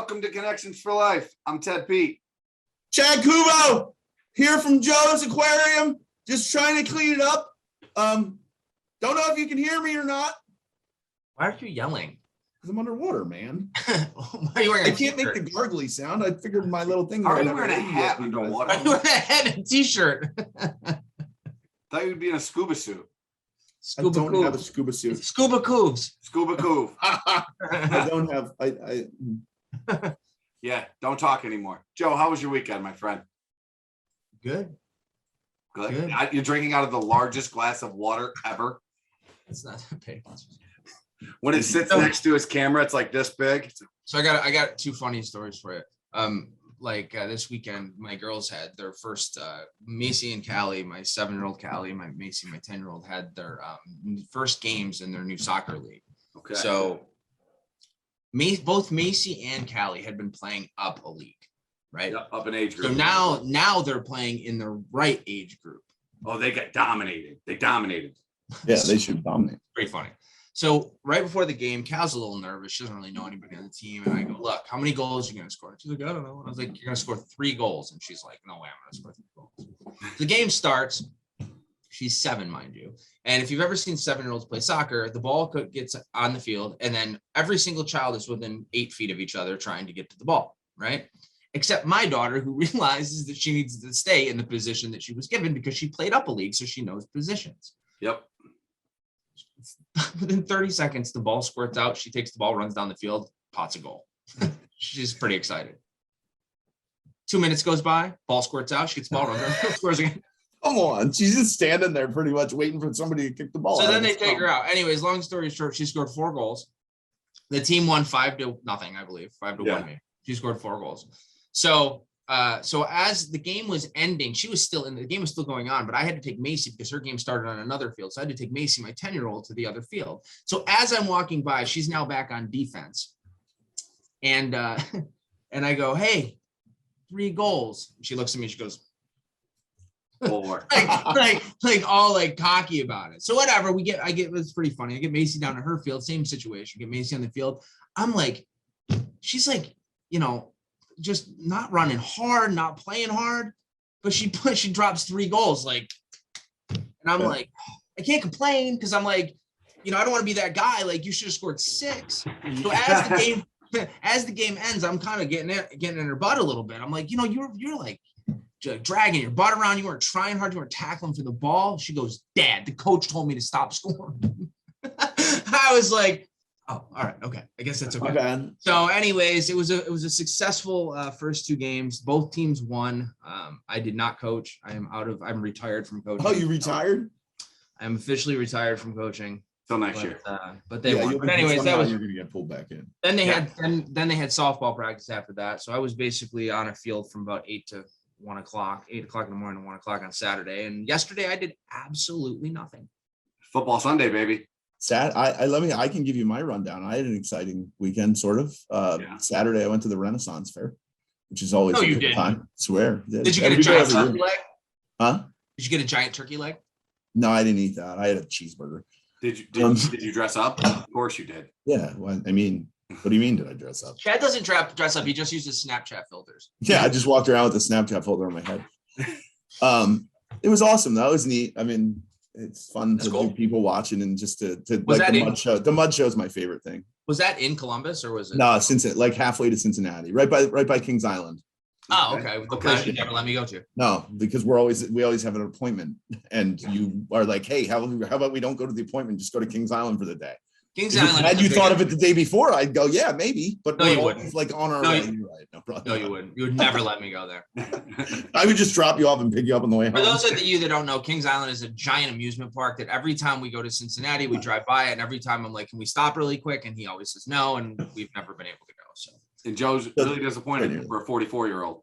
welcome to Connections for Life. I'm Ted Pete. Chad Kubo here from Joe's Aquarium, just trying to clean it up. Don't know if you can hear me or not. Why aren't you yelling? Because I'm underwater, man. Why are you wearing I can't make the gargly sound. I figured my little thing. Are you wearing a hat underwater? Why are you wearing a hat and t-shirt? Thought you'd be in a scuba suit. I don't have a scuba suit. Scuba Coobs. Scuba Coov. I don't have. Yeah, don't talk anymore. Joe, how was your weekend, my friend? Good. Good. You're drinking out of the largest glass of water ever. It's not that big. When it sits next to his camera, it's like this big. So I got two funny stories for you. This weekend, my girls had their first, Macy and Callie, my 7-year-old Callie, my Macy, my 10-year-old, had their first games in their new soccer league. Okay. So both Macy and Callie had been playing up a league, right? Yep, up an age group. So now they're playing in the right age group. Oh, they got dominated. They dominated. Yeah, they should dominate. Pretty funny. So right before the game, Cal's a little nervous. She doesn't really know anybody on the team. And I go, look, how many goals are you going to score? She's like, I don't know. I was like, you're going to score 3 goals. And she's like, no way, I'm going to score 3 goals. The game starts. She's 7, mind you. And if you've ever seen 7-year-olds play soccer, the ball gets on the field. And then every single child is within 8 feet of each other trying to get to the ball, right? Except my daughter, who realizes that she needs to stay in the position that she was given because she played up a league, so she knows positions. Yep. Within 30 seconds, the ball squirts out. She takes the ball, runs down the field, pots a goal. She's pretty excited. 2 minutes goes by, ball squirts out. She gets the ball, runs down the field, scores again. Come on, she's just standing there pretty much waiting for somebody to kick the ball. So then they take her out. Anyways, long story short, she scored 4 goals. The team won 5-0, I believe. 5-1 maybe. She scored 4 goals. So as the game was ending, the game was still going on, but I had to take Macy because her game started on another field. So I had to take Macy, my 10-year-old, to the other field. So as I'm walking by, she's now back on defense. And I go, hey, 3 goals. She looks at me, she goes, 4. like all like cocky about it. So whatever, it's pretty funny. I get Macy down to her field, same situation. Get Macy on the field. I'm like, she's like, just not running hard, not playing hard, but she drops 3 goals. And I'm like, I can't complain because I'm like, I don't want to be that guy. Like, you should have scored 6. So as the game ends, I'm kind of getting in her butt a little bit. I'm like, you're like dragging your butt around. You weren't trying hard. You weren't tackling for the ball. She goes, Dad, the coach told me to stop scoring. I was like, oh, all right. Okay. I guess that's okay. So anyways, it was a successful first 2 games. Both teams won. I did not coach. I'm retired from coaching. Oh, you retired? I'm officially retired from coaching. Till next year. But they won. But anyways, you're going to get pulled back in. Then they had softball practice after that. So I was basically on a field from about 8 to 1 o'clock, 8 o'clock in the morning to 1 o'clock on Saturday. And yesterday I did absolutely nothing. Football Sunday, baby. I can give you my rundown. I had an exciting weekend, sort of. Saturday, I went to the Renaissance Fair, which is always a good time. I swear. Did you get a giant turkey leg? Huh? Did you get a giant turkey leg? No, I didn't eat that. I had a cheeseburger. Did you dress up? Of course you did. Yeah. Well, I mean, what do you mean? Did I dress up? Chad doesn't dress up. He just uses Snapchat filters. Yeah, I just walked around with a Snapchat filter on my head. It was awesome. That was neat. I mean, it's fun to do people watching and just to like the mud show. The mud show is my favorite thing. Was that in Columbus or was it? No, like halfway to Cincinnati, right by Kings Island. Oh, okay. The place you never let me go to. No, because we always have an appointment, and you are like, hey, how about we don't go to the appointment, just go to Kings Island for the day. Kings Island. Had you thought of it the day before, I'd go, yeah, maybe. But no, you wouldn't. Like on our way. No, you wouldn't. You would never let me go there. I would just drop you off and pick you up on the way home. For those of you that don't know, Kings Island is a giant amusement park that every time we go to Cincinnati, we drive by it, and every time I'm like, can we stop really quick? And he always says no, and we've never been able to go. So. And Joe's really disappointed for a 44-year-old.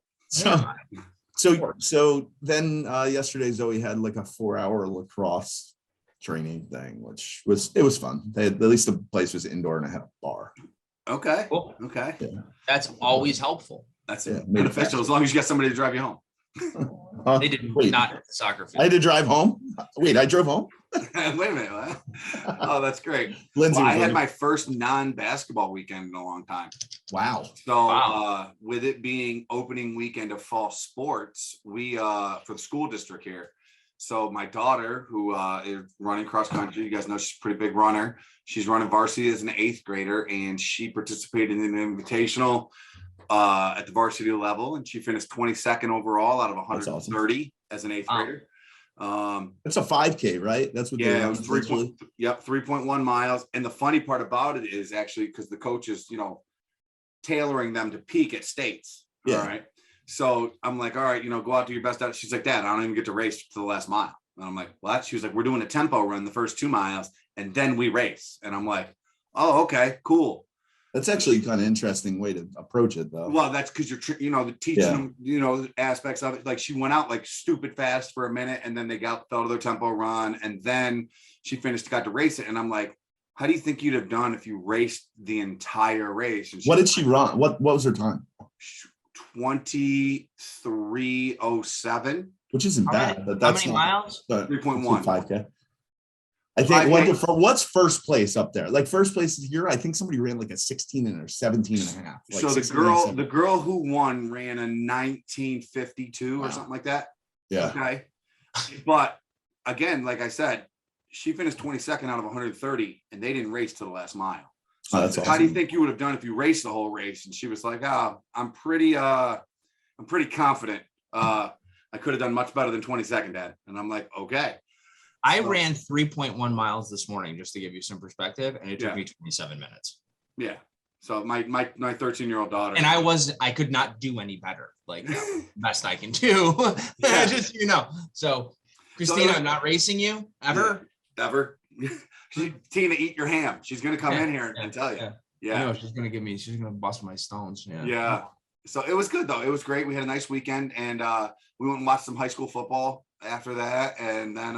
So then yesterday Zoe had like a 4-hour lacrosse training thing, which was fun. At least the place was indoor and I had a bar. Okay. Cool. Okay. Yeah. That's always helpful. That's beneficial as long as you got somebody to drive you home. They did not at the soccer field. I had to drive home. Wait, I drove home? Wait a minute. What? Oh, that's great. Lindsay, Well, I had my first non-basketball weekend in a long time. wow. So with it being opening weekend of fall sports, we for the school district here. So my daughter, who is running cross country, you guys know she's a pretty big runner. She's running varsity as an 8th grader, and she participated in an invitational at the varsity level, and she finished 22nd overall out of 130 awesome. As an 8th grader. It's a 5K, right? That's what it was 3.1 miles. And the funny part about it is actually because the coach is, tailoring them to peak at states. Yeah. All right. So I'm like, all right, go out, do your best out. She's like, Dad, I don't even get to race to the last mile. And I'm like, what? She was like, we're doing a tempo run the first 2 miles and then we race. And I'm like, oh, okay, cool. That's actually kind of interesting way to approach it, though. Well, that's because you're, teaching them, aspects of it. Like she went out like stupid fast for a minute, and then they fell to their tempo run, and then she got to race it. And I'm like, how do you think you'd have done if you raced the entire race? And what did she run? What was her time? 23:07, which isn't bad. But that's how many miles? 3.1 5K. I think what's first place up there? Like first place here, I think somebody ran like a 16 or 17 and a half. Like so the girl who won ran a 19:52 or something like that. Yeah. Okay. But again, like I said, she finished 22nd out of 130, and they didn't race to the last mile. So that's awesome. How do you think you would have done if you raced the whole race? And she was like, I'm pretty confident. I could have done much better than 22nd, Dad. And I'm like, okay. I ran 3.1 miles this morning, just to give you some perspective, and it took me 27 minutes. Yeah. So my 13-year-old daughter. And I could not do any better. Like best I can do. Just So Christina, not racing you ever? Yeah, ever. Tina, eat your ham. She's gonna come in here and tell you. Yeah. I know she's gonna bust my stones. Yeah. Yeah. So it was good though. It was great. We had a nice weekend, and we went and watched some high school football after that, and then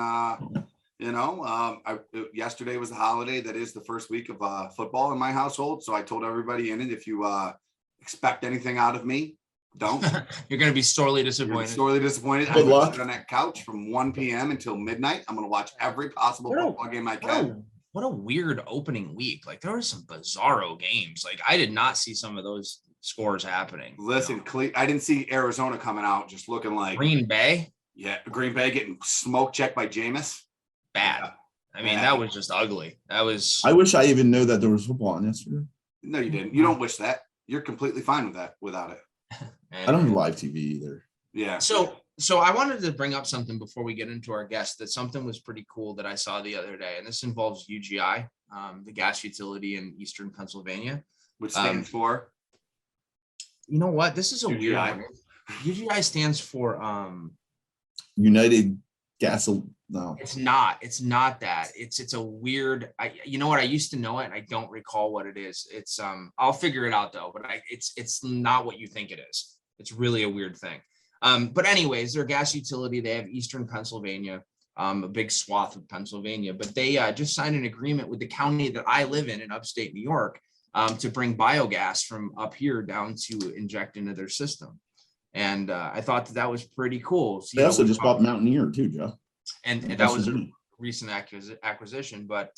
yesterday was the holiday. That is the first week of football in my household. So I told everybody in it, if you expect anything out of me, don't. You're going to be sorely disappointed. Good luck. Sit on that couch from 1 p.m. until midnight. I'm going to watch every possible football game I can. What a weird opening week. Like there were some bizarro games. Like I did not see some of those scores happening. Listen, I didn't see Arizona coming out just looking like Green Bay. Yeah, Green Bay getting smoke checked by Jameis. Bad. Yeah. I mean, that was just ugly. I wish I even knew that there was football on yesterday. No, you didn't. You don't wish that. You're completely fine with that without it. I don't have live TV either. Yeah. So I wanted to bring up something before we get into our guest. That something was pretty cool that I saw the other day, and this involves UGI, the gas utility in Eastern Pennsylvania, which stands for. You know what? This is a UGI. Weird one. UGI stands for United Gasoline. No, it's not that. It's a weird. You know what? I used to know it, and I don't recall what it is. It's I'll figure it out though. But it's not what you think it is. It's really a weird thing. But anyways, they're a gas utility. They have Eastern Pennsylvania, a big swath of Pennsylvania. But they just signed an agreement with the county that I live in upstate New York, to bring biogas from up here down to inject into their system. And I thought that was pretty cool. So, they also just bought Mountaineer too, Joe. And that was a recent acquisition. But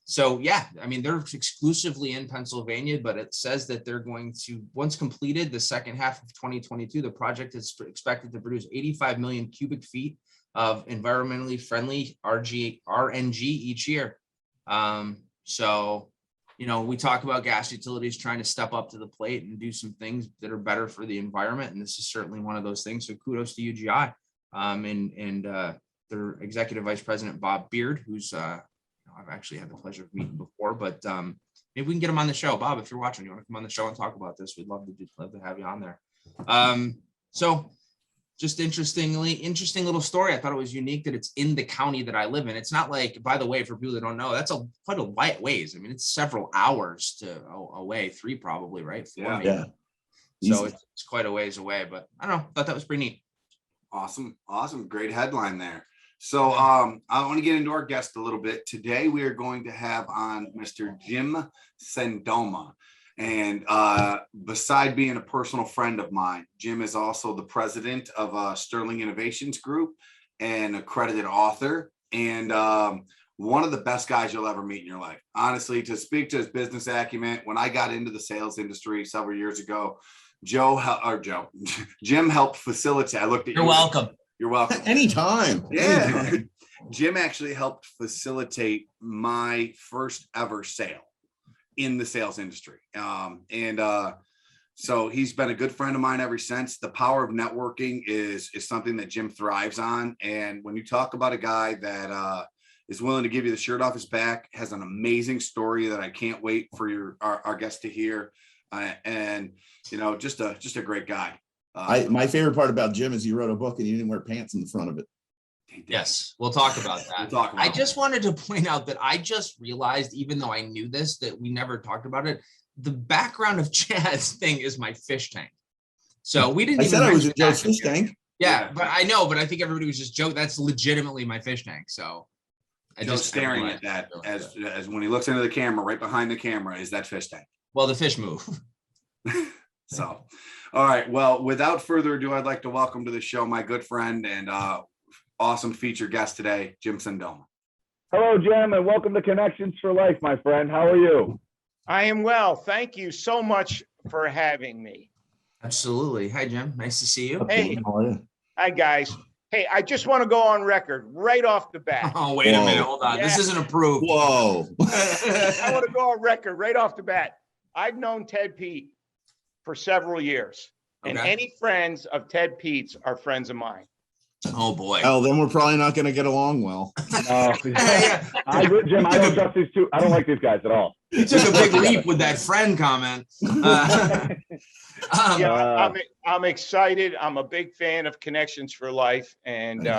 so, yeah, I mean, they're exclusively in Pennsylvania, but it says that they're going to, once completed the second half of 2022, the project is expected to produce 85 million cubic feet of environmentally friendly RNG each year. So, we talk about gas utilities trying to step up to the plate and do some things that are better for the environment. And this is certainly one of those things. So kudos to UGI and their executive vice president, Bob Beard, who's I've actually had the pleasure of meeting before, but maybe we can get him on the show. Bob, if you're watching, you want to come on the show and talk about this, we'd love to have you on there. So just interesting little story. I thought it was unique that it's in the county that I live in. It's not like, by the way, for people that don't know, that's quite a white ways. I mean, it's several hours away, 3 probably, right? 4 maybe. Yeah. So it's quite a ways away, but I don't know. Thought that was pretty neat. Awesome. Great headline there. So I want to get into our guest a little bit. Today we are going to have on Mr. Jim Cendoma. And beside being a personal friend of mine, Jim is also the president of Sterling Innovations Group, an accredited author and one of the best guys you'll ever meet in your life. Honestly, to speak to his business acumen, when I got into the sales industry several years ago, Jim helped facilitate. I looked at you. You're welcome. You're welcome. Anytime. Yeah. Anytime. Jim actually helped facilitate my first ever sale in the sales industry. So he's been a good friend of mine ever since. The power of networking is something that Jim thrives on. And when you talk about a guy that is willing to give you the shirt off his back, has an amazing story that I can't wait for our guests to hear. And just a great guy. My favorite part about Jim is he wrote a book and he didn't wear pants in the front of it. Yes, we'll talk about that. I just wanted to point out that I just realized, even though I knew this, that we never talked about it. The background of Chad's thing is my fish tank. So we didn't. I said I was a Joe's fish tank. Yeah, but I know, but I think everybody was just joking. That's legitimately my fish tank. So I just staring at that as when he looks into the camera, right behind the camera is that fish tank. Well, the fish move. So, all right. Well, without further ado, I'd like to welcome to the show my good friend and awesome featured guest today, Jim Cendoma. Hello, Jim, and welcome to Connections for Life, my friend. How are you? I am well. Thank you so much for having me. Absolutely. Hi, Jim. Nice to see you. Hey, hi, guys. Hey, I just want to go on record right off the bat. Oh, wait a minute. Hold on. Yeah. This isn't approved. Whoa. I want to go on record right off the bat. I've known Ted Pete for several years, and any friends of Ted Pete's are friends of mine. Oh boy. Well, then we're probably not going to get along well. Jim, I don't trust these two. I don't like these guys at all. You took a big leap with that friend comment. I'm excited. I'm a big fan of Connections for Life, and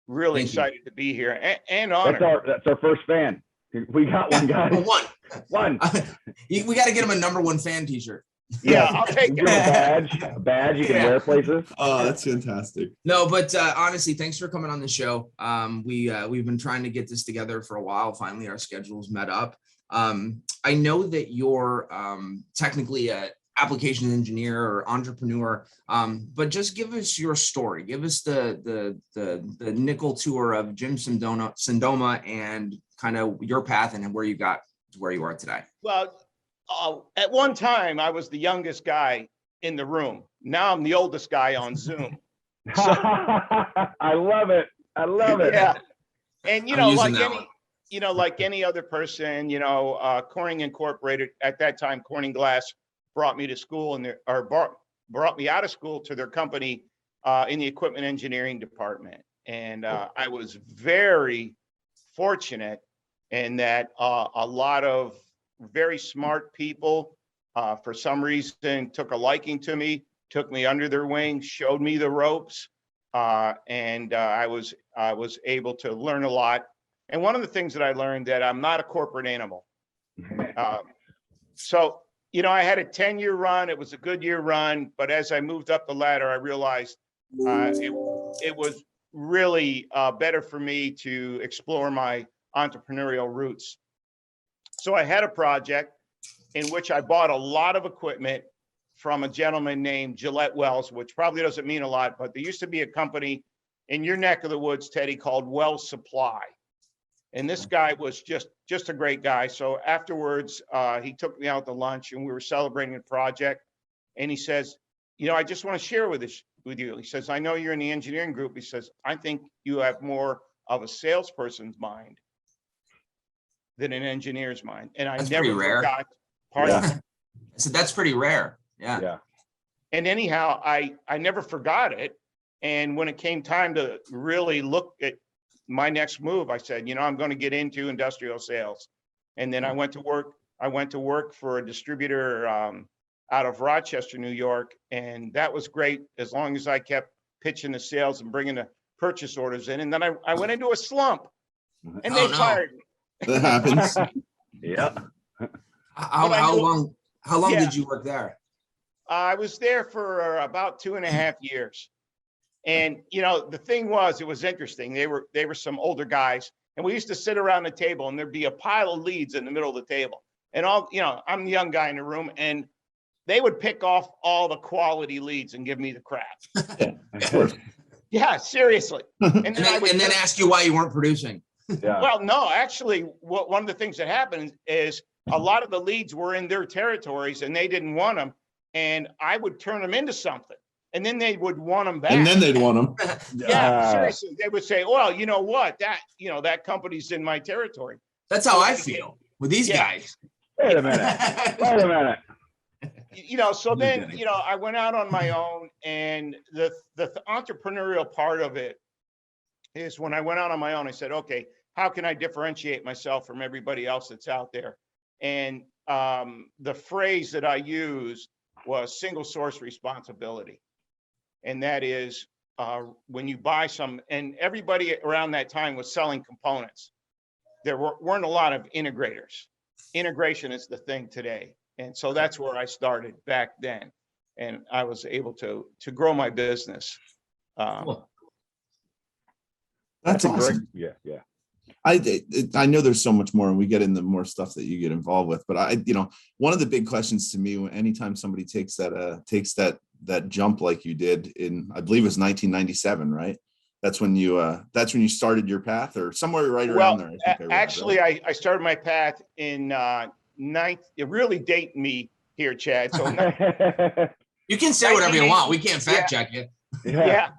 really excited to be here and honored. That's our first fan. We got one guy. One. We got to get him a '1 fan T-shirt. Yeah, I'll take it. A badge you can wear places. Oh, that's fantastic. No, but honestly, thanks for coming on the show. We've been trying to get this together for a while. Finally, our schedules met up. I know that you're technically an application engineer or entrepreneur, but just give us your story. Give us the nickel tour of Jim Cendoma and kind of your path and where you got to where you are today. Well, at one time, I was the youngest guy in the room. Now I'm the oldest guy on Zoom. So, I love it. Yeah. And like any other person, Corning Incorporated at that time, Corning Glass brought me to school brought me out of school to their company in the equipment engineering department. And I was very fortunate in that a lot of very smart people, for some reason, took a liking to me, took me under their wing, showed me the ropes, and I was able to learn a lot. And one of the things that I learned that I'm not a corporate animal. So, I had a 10-year run. It was a good year run, but as I moved up the ladder, I realized it was really better for me to explore my entrepreneurial roots. So I had a project in which I bought a lot of equipment from a gentleman named Gillette Wells, which probably doesn't mean a lot, but there used to be a company in your neck of the woods, Teddy, called Wells Supply. And this guy was just a great guy. So afterwards, he took me out to lunch and we were celebrating the project. And he says, I just want to share with you. He says, I know you're in the engineering group. He says, I think you have more of a salesperson's mind than an engineer's mind. And I never forgot. Pardon? So that's pretty rare. Yeah. And anyhow, I never forgot it. And when it came time to really look at my next move, I said, I'm going to get into industrial sales. And then I went to work for a distributor out of Rochester, New York. And that was great as long as I kept pitching the sales and bringing the purchase orders in. And then I went into a slump and they fired me. That happens. Yeah. How long did you work there? I was there for about 2.5 years. And, the thing was, it was interesting. They were some older guys and we used to sit around the table and there'd be a pile of leads in the middle of the table and I'm the young guy in the room and they would pick off all the quality leads and give me the crap. Of course. Yeah, seriously. And then ask you why you weren't producing. Yeah. Well, no, actually, one of the things that happened is a lot of the leads were in their territories and they didn't want them. And I would turn them into something and then they would want them back. And then they'd want them. Yeah, seriously. They would say, well, you know what, that company's in my territory. That's how I feel with these guys. Wait a minute. So then, I went out on my own, and the entrepreneurial part of it is when I went out on my own, I said, okay, how can I differentiate myself from everybody else that's out there? And the phrase that I used was single source responsibility. And that is when you buy some, and everybody around that time was selling components. There weren't a lot of integrators. Integration is the thing today. And so that's where I started back then. And I was able to grow my business. Cool. That's awesome. Yeah. I know there's so much more, and we get into more stuff that you get involved with. But one of the big questions to me, anytime somebody takes that jump like you did in, I believe it was 1997, right? That's when you started your path, or somewhere right around there. I started my path in it really dated me here, Chad. So you can say whatever you want. We can't fact check it. Yeah,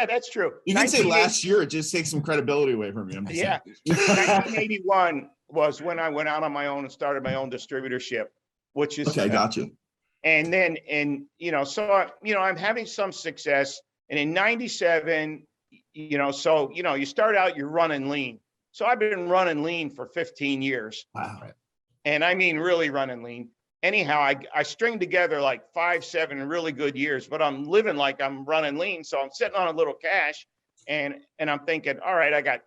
that's true. You can say last year. It just takes some credibility away from you. 1981 was when I went out on my own and started my own distributorship, which is okay. Got you. And then, I'm having some success. And in 97, you start out, you're running lean. So I've been running lean for 15 years. Wow. And I mean, really running lean. Anyhow, I string together like 5-7 really good years, but I'm living like I'm running lean. So I'm sitting on a little cash, and I'm thinking, all right, I got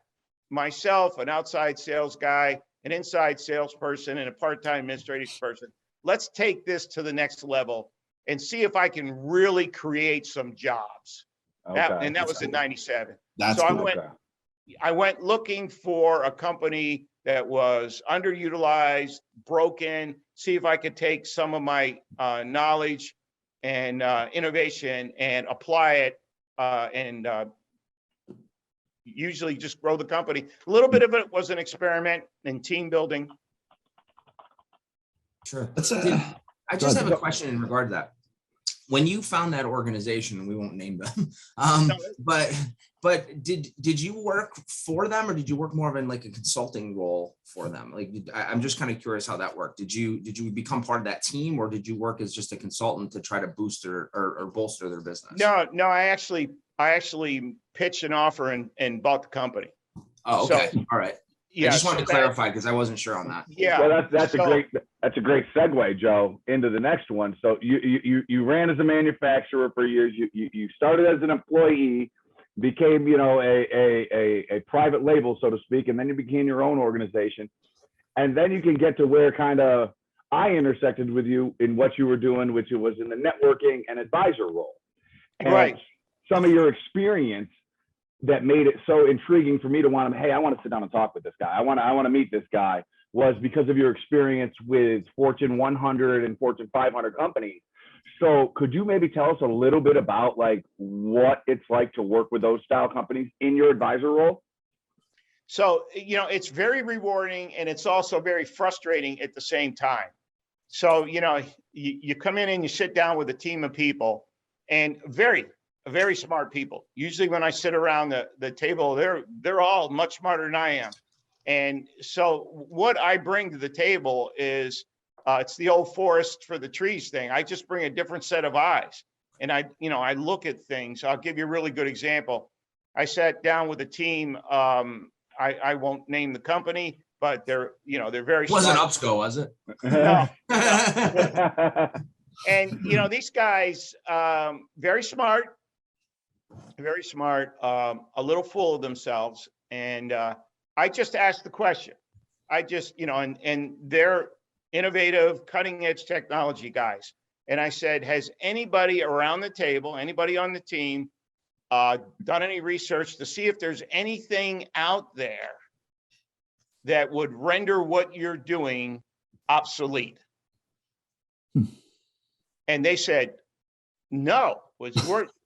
myself, an outside sales guy, an inside salesperson, and a part-time administrative person. Let's take this to the next level and see if I can really create some jobs. Okay. That was in 97. That's so cool. I went looking for a company that was underutilized, broken, see if I could take some of my knowledge and innovation and apply it and usually just grow the company. A little bit of it was an experiment in team building. Sure. I just have a question in regard to that. When you found that organization, we won't name them, but did you work for them, or did you work more of in like a consulting role for them? Like, I'm just kind of curious how that worked. Did you become part of that team, or did you work as just a consultant to try to boost or bolster their business? No, I actually pitched an offer and bought the company. Oh, okay. So, all right. Yeah, I just wanted to clarify because I wasn't sure on that. Yeah. Well, that's a great segue, Joe, into the next one. So you ran as a manufacturer for years. You started as an employee, became a private label, so to speak, and then you became your own organization. And then you can get to where kind of I intersected with you in what you were doing, which was in the networking and advisor role. And right. Some of your experience that made it so intriguing for me to want to, hey, I want to sit down and talk with this guy. I want to meet this guy, was because of your experience with Fortune 100 and Fortune 500 companies. So could you maybe tell us a little bit about like what it's like to work with those style companies in your advisor role? So, it's very rewarding and it's also very frustrating at the same time. So, you come in and you sit down with a team of people, and very smart people. Usually when I sit around the table, they're all much smarter than I am. And so what I bring to the table is, it's the old forest for the trees thing. I just bring a different set of eyes. And I look at things. I'll give you a really good example. I sat down with a team. I won't name the company, but they're very smart. Wasn't Upsco, was it? No. And, these guys, very smart, a little full of themselves. And I just asked the question. And they're innovative, cutting edge technology guys. And I said, has anybody around the table, anybody on the team, done any research to see if there's anything out there that would render what you're doing obsolete? And they said, no,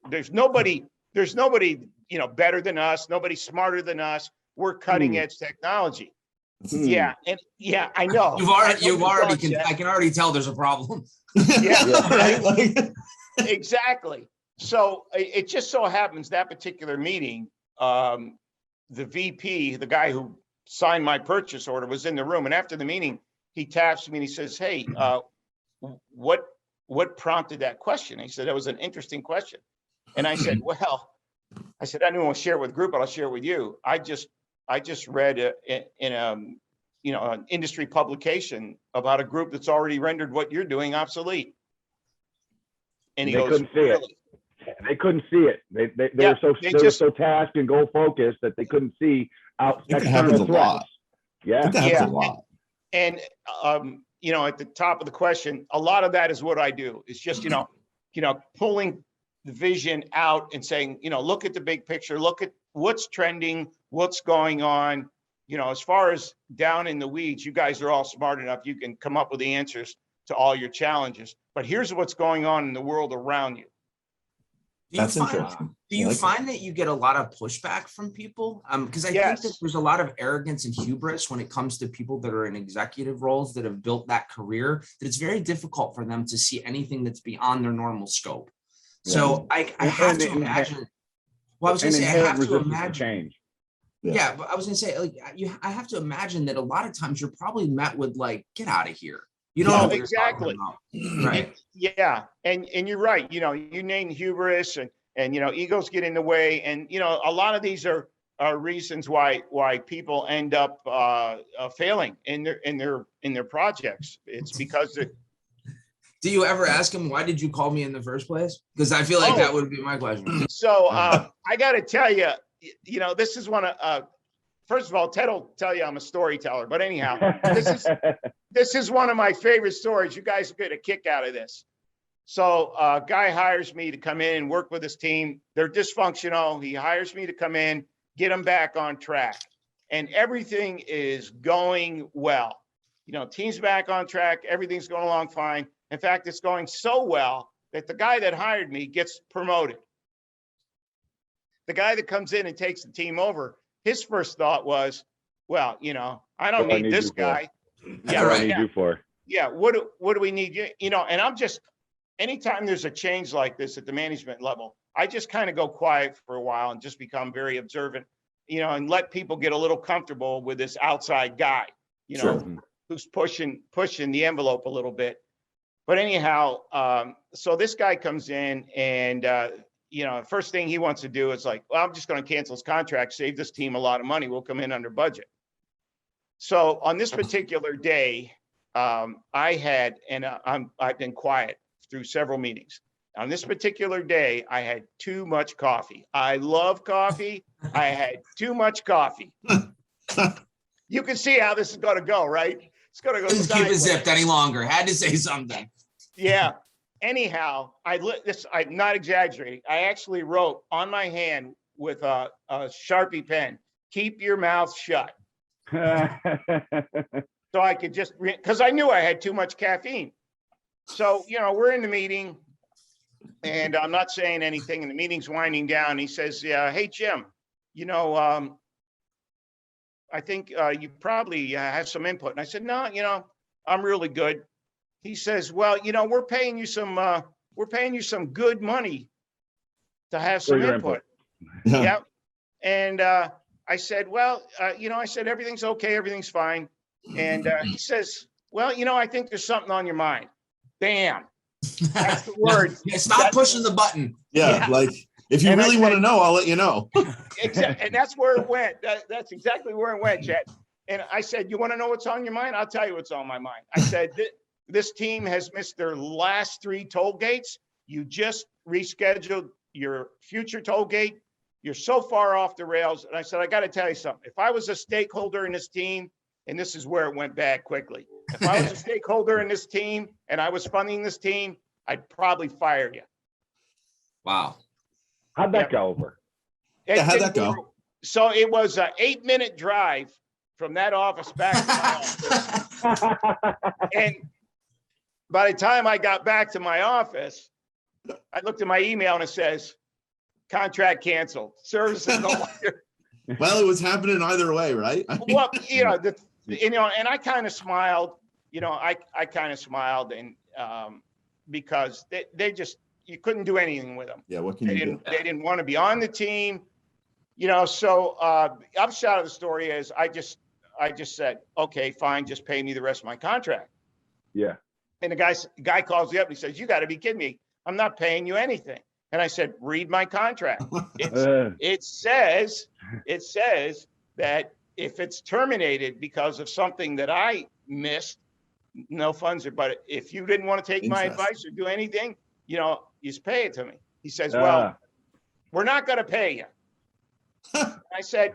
there's nobody there's nobody, better than us, nobody smarter than us. We're cutting edge technology. Yeah. And yeah, I know. I can already tell there's a problem. Yeah. Right? Like, Exactly. So it just so happens that particular meeting, the VP, the guy who signed my purchase order, was in the room. And after the meeting, he taps me and he says, "Hey, what prompted that question?" He said, "That was an interesting question." And I said, "Well," I said, "I didn't want to share it with the group, but I'll share it with you. I just read in an industry publication about a group that's already rendered what you're doing obsolete." And he They goes, couldn't see it. "Really?" They couldn't see it. They were so tasked and goal focused that they couldn't see out it happens external a lot. threats. Yeah. That happens Yeah. a lot. And at the top of the question, a lot of that is what I do. It's just, pulling the vision out and saying, look at the big picture, look at what's trending, what's going on. As far as down in the weeds, you guys are all smart enough. You can come up with the answers to all your challenges. But here's what's going on in the world around you. That's interesting. Do you find that you get a lot of pushback from people? Because I think that there's a lot of arrogance and hubris when it comes to people that are in executive roles that have built that career, that it's very difficult for them to see anything that's beyond their normal scope. So I have to imagine. Well, I was going to say, I have to imagine change. Yeah, but I was going to say, I have to imagine that a lot of times you're probably met with like, "Get out of here." You don't know what exactly. you're talking about. Right. Yeah. And you're right. You name hubris and egos get in the way. And, a lot of these are reasons why people end up failing in their projects. It's because do you ever ask them, "Why did you call me in the first place?" Because I feel like that would be my question. So I got to tell you, this is one of, first of all, Ted will tell you I'm a storyteller, but anyhow, this is one of my favorite stories. You guys get a kick out of this. So a guy hires me to come in and work with his team. They're dysfunctional. He hires me to come in, get them back on track. And everything is going well. Team's back on track. Everything's going along fine. In fact, it's going so well that the guy that hired me gets promoted. The guy that comes in and takes the team over, his first thought was, well, I don't need this guy. Yeah, right. Need you for? Yeah, what do we need? And I'm just, anytime there's a change like this at the management level, I just kind of go quiet for a while and just become very observant, and let people get a little comfortable with this outside guy, who's pushing the envelope a little bit. But anyhow, so this guy comes in and, first thing he wants to do is like, well, I'm just going to cancel his contract, save this team a lot of money. We'll come in under budget. So on this particular day, I've been quiet through several meetings. On this particular day, I had too much coffee. I love coffee. I had too much coffee. You can see how this is going to go, right? It's going to go. Couldn't keep it zipped any longer. Had to say something. Yeah. Anyhow, I'm not exaggerating. I actually wrote on my hand with a Sharpie pen, "Keep your mouth shut." So I could just, because I knew I had too much caffeine. So, we're in the meeting and I'm not saying anything and the meeting's winding down. He says, "Yeah, hey, Jim, I think you probably have some input." And I said, "No, I'm really good." He says, "Well, we're paying you some good money to have some input." Yeah. And I said, "Well, I said, everything's okay. Everything's fine." And he says, "Well, I think there's something on your mind." Bam. That's the word. Stop pushing the button. Yeah. Like, if you really want to know, I'll let you know. Exactly. And that's where it went. That's exactly where it went, Chet. And I said, "You want to know what's on your mind? I'll tell you what's on my mind." I said, "This team has missed their last 3 toll gates. You just rescheduled your future toll gate. You're so far off the rails." And I said, "I got to tell you something. If I was a stakeholder in this team," and this is where it went bad quickly. "If I was a stakeholder in this team and I was funding this team, I'd probably fire you." Wow. How'd that go over? How'd that go? So it was an 8-minute drive from that office back to my office. And by the time I got back to my office, I looked at my email and it says, contract canceled. Service is no longer. Well, it was happening either way, right? Well, and I kind of smiled, I kind of smiled and because they just, you couldn't do anything with them. Yeah, what can you do? They didn't want to be on the team, so upshot of the story is I just said, okay, fine, just pay me the rest of my contract. Yeah. And the guy calls me up and he says, you got to be kidding me. I'm not paying you anything. And I said, read my contract. It says that if it's terminated because of something that I missed, no funds are, but if you didn't want to take my advice or do anything, you just pay it to me. He says, well, we're not going to pay you. I said,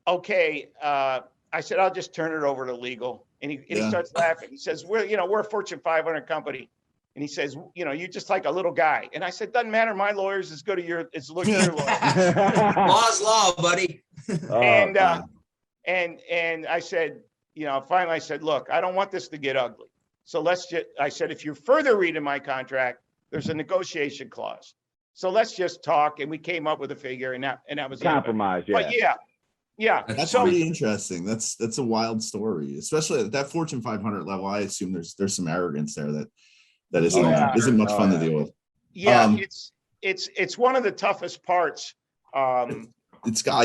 okay. I said, I'll just turn it over to legal. And he starts laughing. He says, we're a Fortune 500 company. And he says, you're just like a little guy. And I said, doesn't matter. My lawyer's as good as your lawyer. Law's law, buddy. And I said, finally I said, look, I don't want this to get ugly. So I said, if you're further reading my contract, there's a negotiation clause. So let's just talk. And we came up with a figure and that was compromise. But yeah. That's pretty interesting. That's a wild story, especially at that Fortune 500 level. I assume there's some arrogance there that isn't much fun to deal with. Yeah, it's one of the toughest parts. I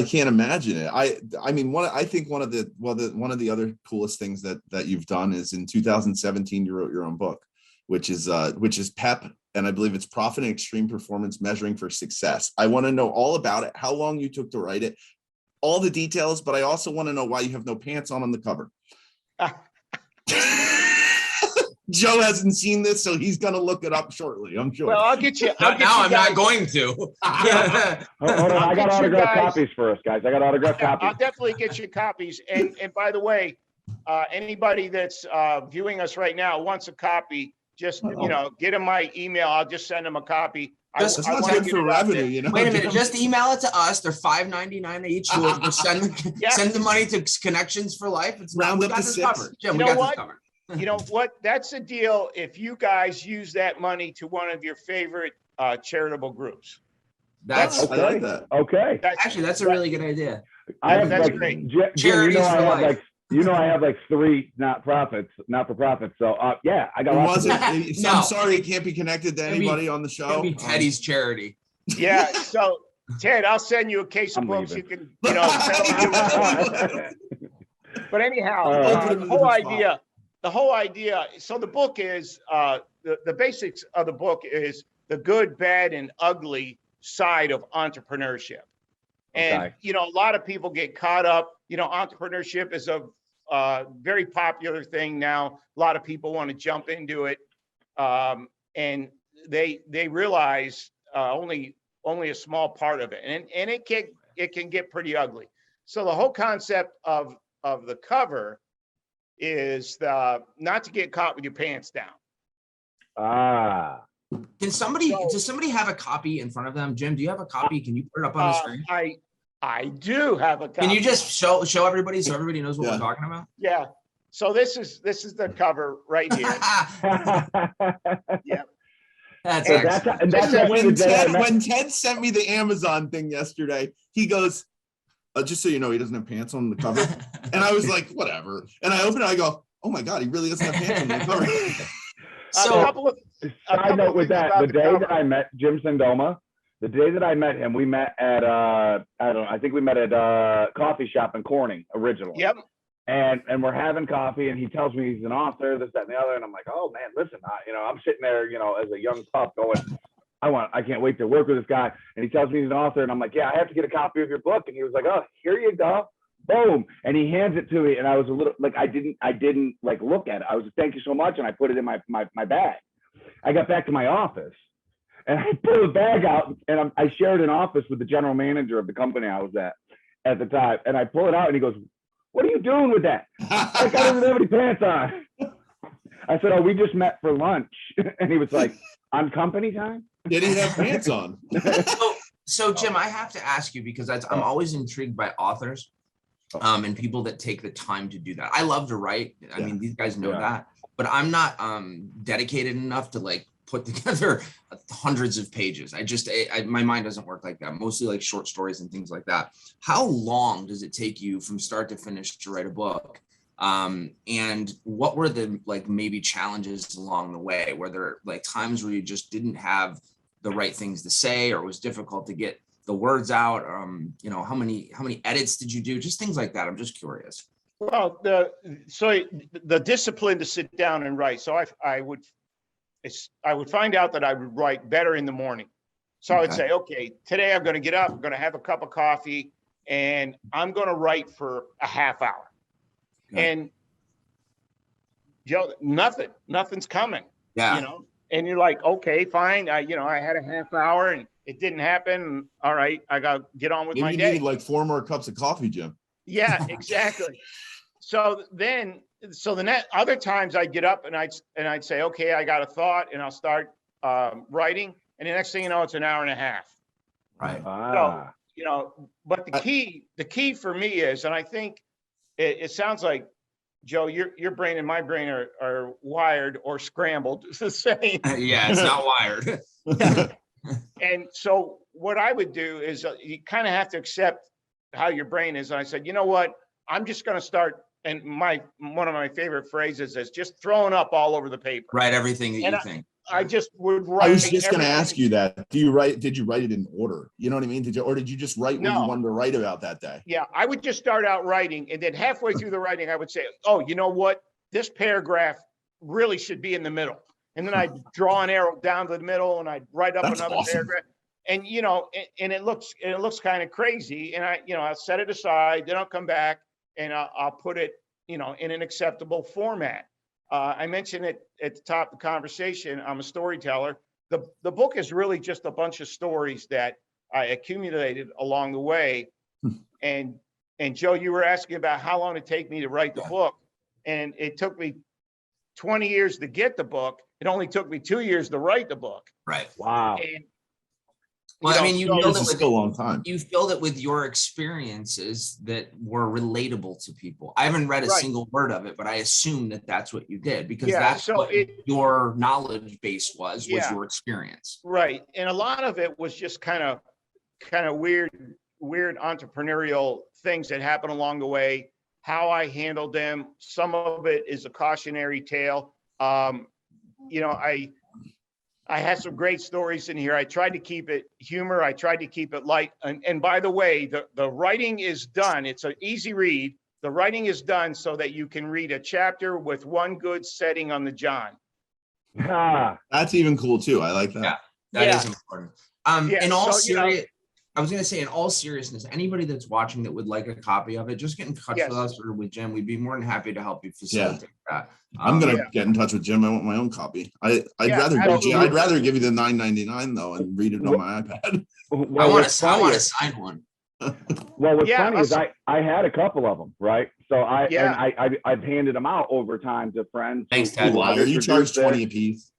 can't imagine it. I mean, I think one of the other coolest things that you've done is in 2017 you wrote your own book, which is PEP, and I believe it's Profit and Extreme Performance Measuring for Success. I want to know all about it, how long you took to write it, all the details, but I also want to know why you have no pants on the cover. Joe hasn't seen this, so he's going to look it up shortly, I'm sure. Well, I'll get you. I'm not going to. Hold on, I got autographed copies for us, guys. I got autographed copies. I'll definitely get you copies. And by the way, anybody that's viewing us right now wants a copy, just get them my email. I'll just send them a copy. That's not good for revenue, Wait a minute, just email it to us. They're $5.99 each. We'll send the money to Connections for Life. It's round up to 6. Jim, we got this covered. You know what? That's a deal. If you guys use that money to one of your favorite charitable groups. That's I like that. Okay. That's a really good idea. That's great. Jim, I have like 3 not-for-profits. So I got lots of I'm sorry it can't be connected to anybody on the show. It'll be Teddy's charity. Yeah. So Ted, I'll send you a case of books. You can, But anyhow, the whole idea. So the book is the basics of the book is the good, bad, and ugly side of entrepreneurship. And a lot of people get caught up. Entrepreneurship is a very popular thing now. A lot of people want to jump into it, and they realize only a small part of it, and it can get pretty ugly. So the whole concept of the cover is not to get caught with your pants down. Does somebody have a copy in front of them? Jim, do you have a copy? Can you put it up on the screen? I do have a copy. Can you just show everybody so everybody knows what we're talking about? Yeah. So this is the cover right here. Yeah. That's when Ted sent me the Amazon thing yesterday, he goes, just so you know, he doesn't have pants on the cover. And I was like, whatever. And I open it, I go, oh my God, he really doesn't have pants on the cover. So side note with that, the day that I met Jim Cendoma, we met at I think we met at a coffee shop in Corning originally. Yep. And we're having coffee, and he tells me he's an author, this, that, and the other. And I'm like, oh man, listen, I'm sitting there, as a young pup going, I can't wait to work with this guy. And he tells me he's an author, and I'm like, yeah, I have to get a copy of your book. And he was like, oh, here you go. Boom. And he hands it to me. And I was a little like, I didn't like look at it. I was like, thank you so much. And I put it in my bag. I got back to my office and I pulled the bag out, and I shared an office with the general manager of the company I was at the time. And I pull it out, and he goes, what are you doing with that? Like, I don't even have any pants on. I said, oh, we just met for lunch. And he was like, on company time? Did he have pants on? So Jim, I have to ask you, because I'm always intrigued by authors and people that take the time to do that. I love to write. I mean, these guys know that, but I'm not dedicated enough to like put together hundreds of pages. My mind doesn't work like that. Mostly like short stories and things like that. How long does it take you from start to finish to write a book? And what were the like maybe challenges along the way? Were there like times where you just didn't have the right things to say, or it was difficult to get the words out? You know, how many edits did you do? Just things like that. I'm just curious. Well, the discipline to sit down and write. So I would find out that I would write better in the morning. So I would say, okay, today I'm going to get up, I'm going to have a cup of coffee, and I'm going to write for a half hour. Okay. And Joe, nothing's coming. Yeah. You know, and you're like, okay, fine. I had a half hour and it didn't happen. All right, I got to get on with my day. Maybe you need like 4 more cups of coffee, Jim. Yeah, exactly. So the other times I'd get up and I'd say, okay, I got a thought, and I'll start writing, and the next thing you know, it's an hour and a half. Right. So, you know, but the key for me is, and I think it sounds like, Joe, your brain and my brain are wired or scrambled. It's the same. Yeah, it's not wired. And so what I would do is you kind of have to accept how your brain is. And I said, you know what? I'm just going to start. And one of my favorite phrases is just throwing up all over the paper. Write everything that you think. I just would write. I was just going to ask you that. Did you write it in order? You know what I mean? Did you just write what you wanted to write about that day? Yeah, I would just start out writing, and then halfway through the writing, I would say, oh, you know what? This paragraph really should be in the middle. And then I'd draw an arrow down to the middle, and I'd write up another paragraph. And, you know, and it looks kind of crazy. And I'll set it aside, then I'll come back and I'll put it, you know, in an acceptable format. I mentioned it at the top of the conversation. I'm a storyteller. The book is really just a bunch of stories that I accumulated along the way. And Joe, you were asking about how long it take me to write the book. And it took me 20 years to get the book. It only took me 2 years to write the book. Right. Wow. And, well, I mean, you filled it with a long time. You filled it with your experiences that were relatable to people. I haven't read a single word of it, but I assume that that's what you did, because that's what your knowledge base was your experience. Right. And a lot of it was just kind of weird entrepreneurial things that happened along the way, how I handled them. Some of it is a cautionary tale. You know, I had some great stories in here. I tried to keep it humor. I tried to keep it light. And by the way, the writing is done. It's an easy read. The writing is done so that you can read a chapter with one good setting on the John. That's even cool too. I like that. Yeah, that is important. In all I was going to say, in all seriousness, anybody that's watching that would like a copy of it, just get in touch with us or with Jim. We'd be more than happy to help you facilitate that. I'm going to get in touch with Jim. I want my own copy. I'd rather give you the $9.99 though and read it on my iPad. I want to sign one. Well, what's funny is I had a couple of them, right? So I've handed them out over time to friends. Thanks, Ted. You charge 20 a piece.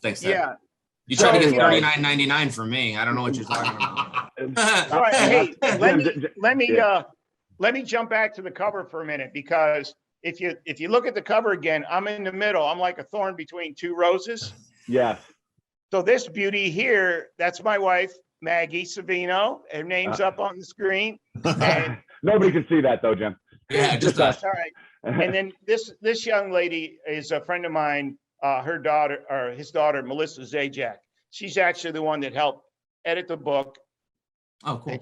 Thanks, Ted. Yeah. You try to get $39.99 for me. I don't know what you're talking about. Hey, let me jump back to the cover for a minute, because if you look at the cover again, I'm in the middle. I'm like a thorn between two roses. Yes. So this beauty here, that's my wife, Maggie Savino. Her name's up on the screen. And nobody can see that though, Jim. Yeah, just us. All right. And then this young lady is a friend of mine. Her daughter, or his daughter, Melissa Zajac. She's actually the one that helped edit the book. Oh, cool. And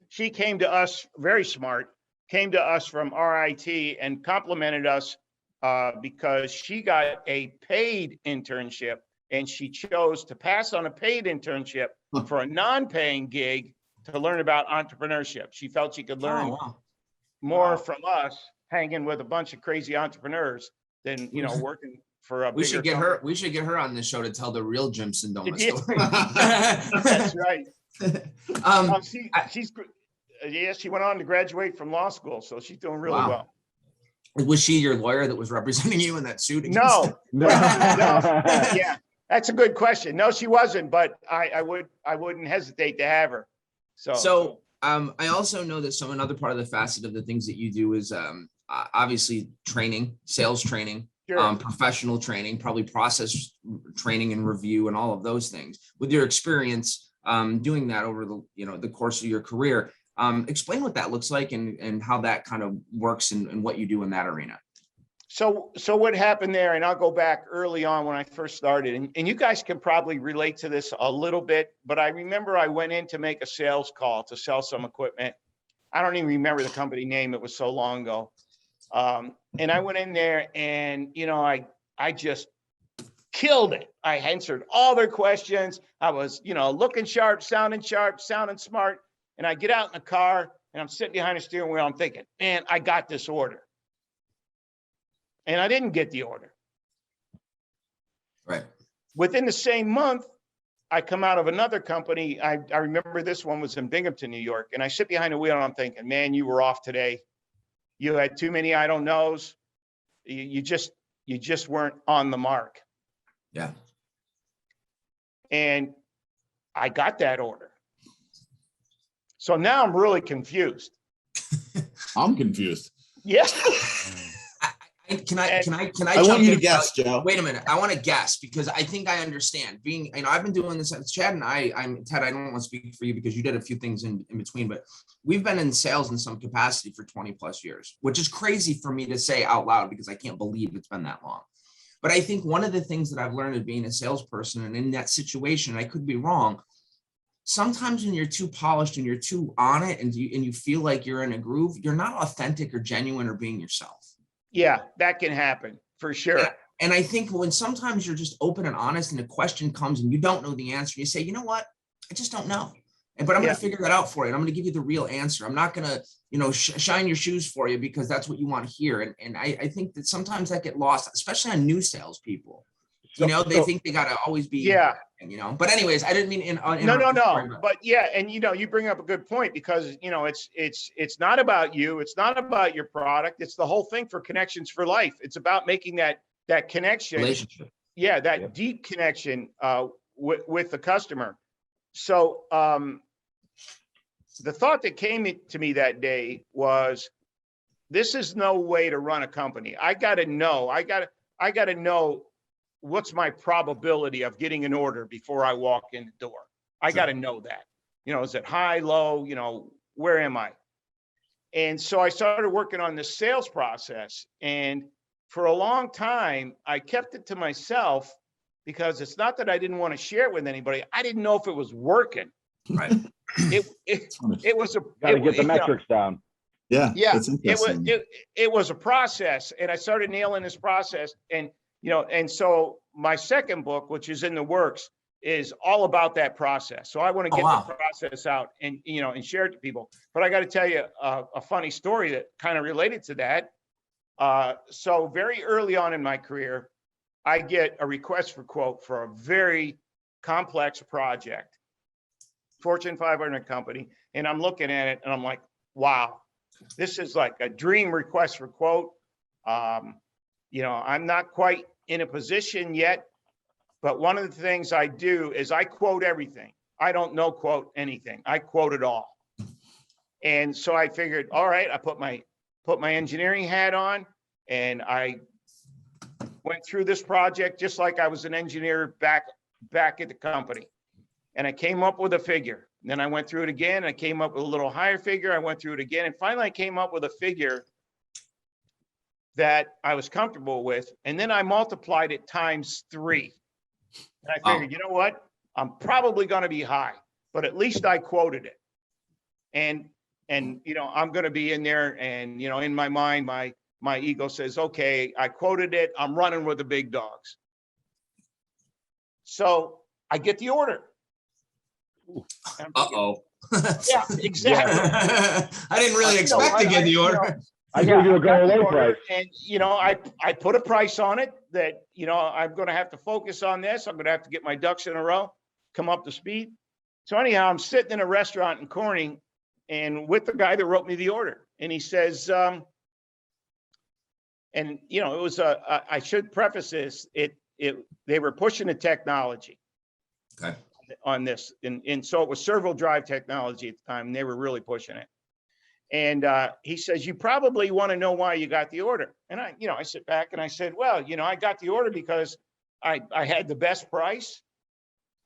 she came to us, very smart, came to us from RIT and complimented us because she got a paid internship, and she chose to pass on a paid internship for a non-paying gig to learn about entrepreneurship. She felt she could learn more from us hanging with a bunch of crazy entrepreneurs than, you know, working for a we should get her on this show to tell the real Jim Cendoma story. That's right. She went on to graduate from law school, so she's doing really well. Was she your lawyer that was representing you in that suit? No. Yeah, that's a good question. No, she wasn't, but I wouldn't hesitate to have her. So I also know that another part of the facet of the things that you do is obviously training, sales training. Sure. professional training, probably process training and review and all of those things. With your experience doing that over the course of your career, explain what that looks like and how that kind of works and what you do in that arena. So what happened there, and I'll go back early on when I first started, and you guys can probably relate to this a little bit, but I remember I went in to make a sales call to sell some equipment. I don't even remember the company name. It was so long ago. And I went in there and, I just killed it. I answered all their questions. I was, looking sharp, sounding smart. And I get out in the car and I'm sitting behind the steering wheel. I'm thinking, man, I got this order. And I didn't get the order. Right. Within the same month, I come out of another company. I remember this one was in Binghamton, New York. And I sit behind the wheel and I'm thinking, man, you were off today. You had too many I don't knows. You just weren't on the mark. Yeah. And I got that order. So now I'm really confused. I'm confused. Yeah. Can I I want you to guess, Joe. Wait a minute. I want to guess because I think I understand. I've been doing this. Chad and I'm Ted. I don't want to speak for you because you did a few things in between, but we've been in sales in some capacity for 20 plus years, which is crazy for me to say out loud because I can't believe it's been that long. But I think one of the things that I've learned of being a salesperson and in that situation, I could be wrong. Sometimes when you're too polished and you're too on it and you feel like you're in a groove, you're not authentic or genuine or being yourself. Yeah, that can happen for sure. And I think when sometimes you're just open and honest and a question comes and you don't know the answer, you say, you know what, I just don't know. But I'm going to figure that out for you. And I'm going to give you the real answer. I'm not going to, shine your shoes for you because that's what you want to hear. And I think that sometimes that get lost, especially on new salespeople. They think they got to always be, but anyways, I didn't mean no. But yeah. And, you bring up a good point because, it's not about you. It's not about your product. It's the whole thing for Connections for Life. It's about making that connection. Relationship. Yeah. That deep connection with the customer. So the thought that came to me that day was, this is no way to run a company. I got to know what's my probability of getting an order before I walk in the door. I got to know that, is it high, low, where am I? And so I started working on this sales process. And for a long time, I kept it to myself because it's not that I didn't want to share it with anybody. I didn't know if it was working. Right. It was got to get the metrics down. Yeah. It was a process, and I started nailing this process. And so my second book, which is in the works, is all about that process. So I want to get the process out and share it to people. But I got to tell you a funny story that kind of related to that. So very early on in my career, I get a request for quote for a very complex project, Fortune 500 company. And I'm looking at it and I'm like, wow, this is like a dream request for quote. I'm not quite in a position yet, but one of the things I do is I quote everything. I don't no quote anything. I quote it all. And so I figured, all right, I put my engineering hat on and I went through this project just like I was an engineer back at the company. And I came up with a figure. And then I went through it again. And I came up with a little higher figure. I went through it again. And finally I came up with a figure that I was comfortable with. And then I multiplied it times 3. And I figured, you know what? I'm probably going to be high, but at least I quoted it. And I'm going to be in there and, in my mind, my ego says, okay, I quoted it. I'm running with the big dogs. So I get the order. Uh-oh. Yeah, exactly. I didn't really expect to get the order. I gave you a go-away price. And, I put a price on it that, I'm going to have to focus on this. I'm going to have to get my ducks in a row, come up to speed. So anyhow, I'm sitting in a restaurant in Corning and with the guy that wrote me the order. And he says, it was I should preface this, they were pushing the technology. Okay. On this. And so it was servo drive technology at the time, and they were really pushing it. And he says, you probably want to know why you got the order. And I sit back and I said, well, I got the order because I had the best price.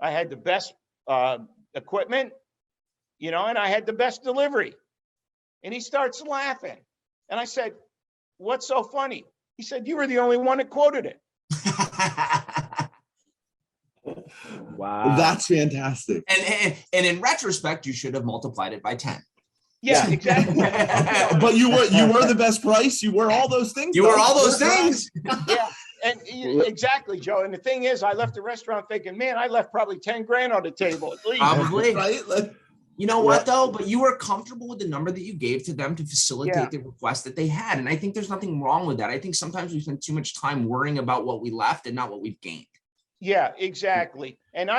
I had the best equipment, and I had the best delivery. And he starts laughing. And I said, what's so funny? He said, you were the only one that quoted it. Wow. That's fantastic. And in retrospect, you should have multiplied it by 10. Yeah, exactly. But you were the best price. You were all those things. You were all those things. Yeah. And exactly, Joe. And the thing is, I left the restaurant thinking, man, I left probably 10 grand on the table at least. Probably. Right? Like, You know what though? But you were comfortable with the number that you gave to them to facilitate Yeah. the request that they had. And I think there's nothing wrong with that. I think sometimes we spend too much time worrying about what we left and not what we've gained. Yeah, exactly. And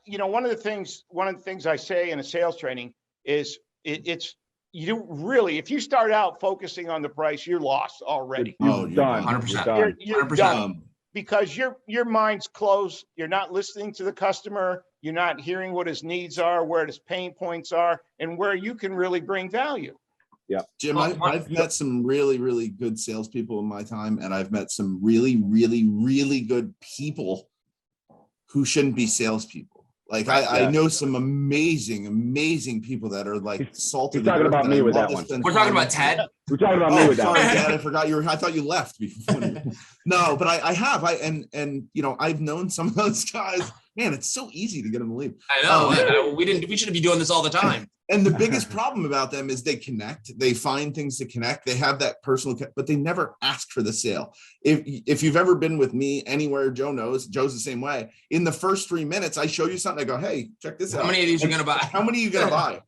one of the things I say in a sales training is it's you really, if you start out focusing on the price, you're lost already. Oh, You're you're done. done. 100%. You're done. You're 100%. done because your mind's closed. You're not listening to the customer. You're not hearing what his needs are, where his pain points are, and where you can really bring value. Jim, I've met some really, really good salespeople in my time, and I've met some really, really, really good people who shouldn't be salespeople. Like I know some amazing people that are like salted. You're talking about me with that one. We're talking about Ted. We're talking about me with that Sorry, one. Dad, I forgot I thought you left before. No, but I have. I've known some of those guys. Man, it's so easy to get them to leave. I know. We shouldn't be doing this all the time. And the biggest problem about them is they connect. They find things to connect. They have that personal, but they never ask for the sale. If you've ever been with me anywhere, Joe knows. Joe's the same way. In the first 3 minutes, I show you something. I go, hey, check this out. How many of these are you going to buy? How many are you going to buy?